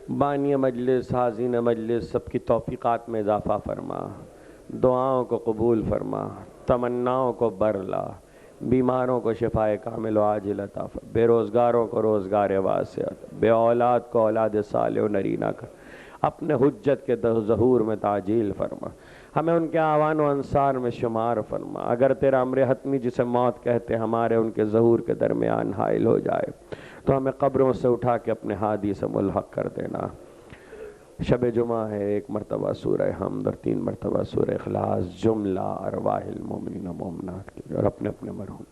بانی مجلس، حاضرین مجلس سب کی توفیقات میں اضافہ فرما، دعاؤں کو قبول فرما، تمناؤں کو برلا، بیماروں کو شفاء کامل و عاجل عطا فرما، بے روزگاروں کو روزگار واسع، بے اولاد کو اولاد صالح و نرینہ کر، اپنے حجت کے ظہور میں تعجیل فرما، ہمیں ان کے آوان و انصار میں شمار فرما، اگر تیرا امر حتمی جسے موت کہتے ہمارے ان کے ظہور کے درمیان حائل ہو جائے تو ہمیں قبروں سے اٹھا کے اپنے ہادی سے ملحق کر دینا۔ شب جمعہ ہے، 1 مرتبہ سورہ حمد اور 3 مرتبہ سورہ اخلاص، جملہ ارواح المومنین و مومنات کے اور اپنے اپنے مرحوم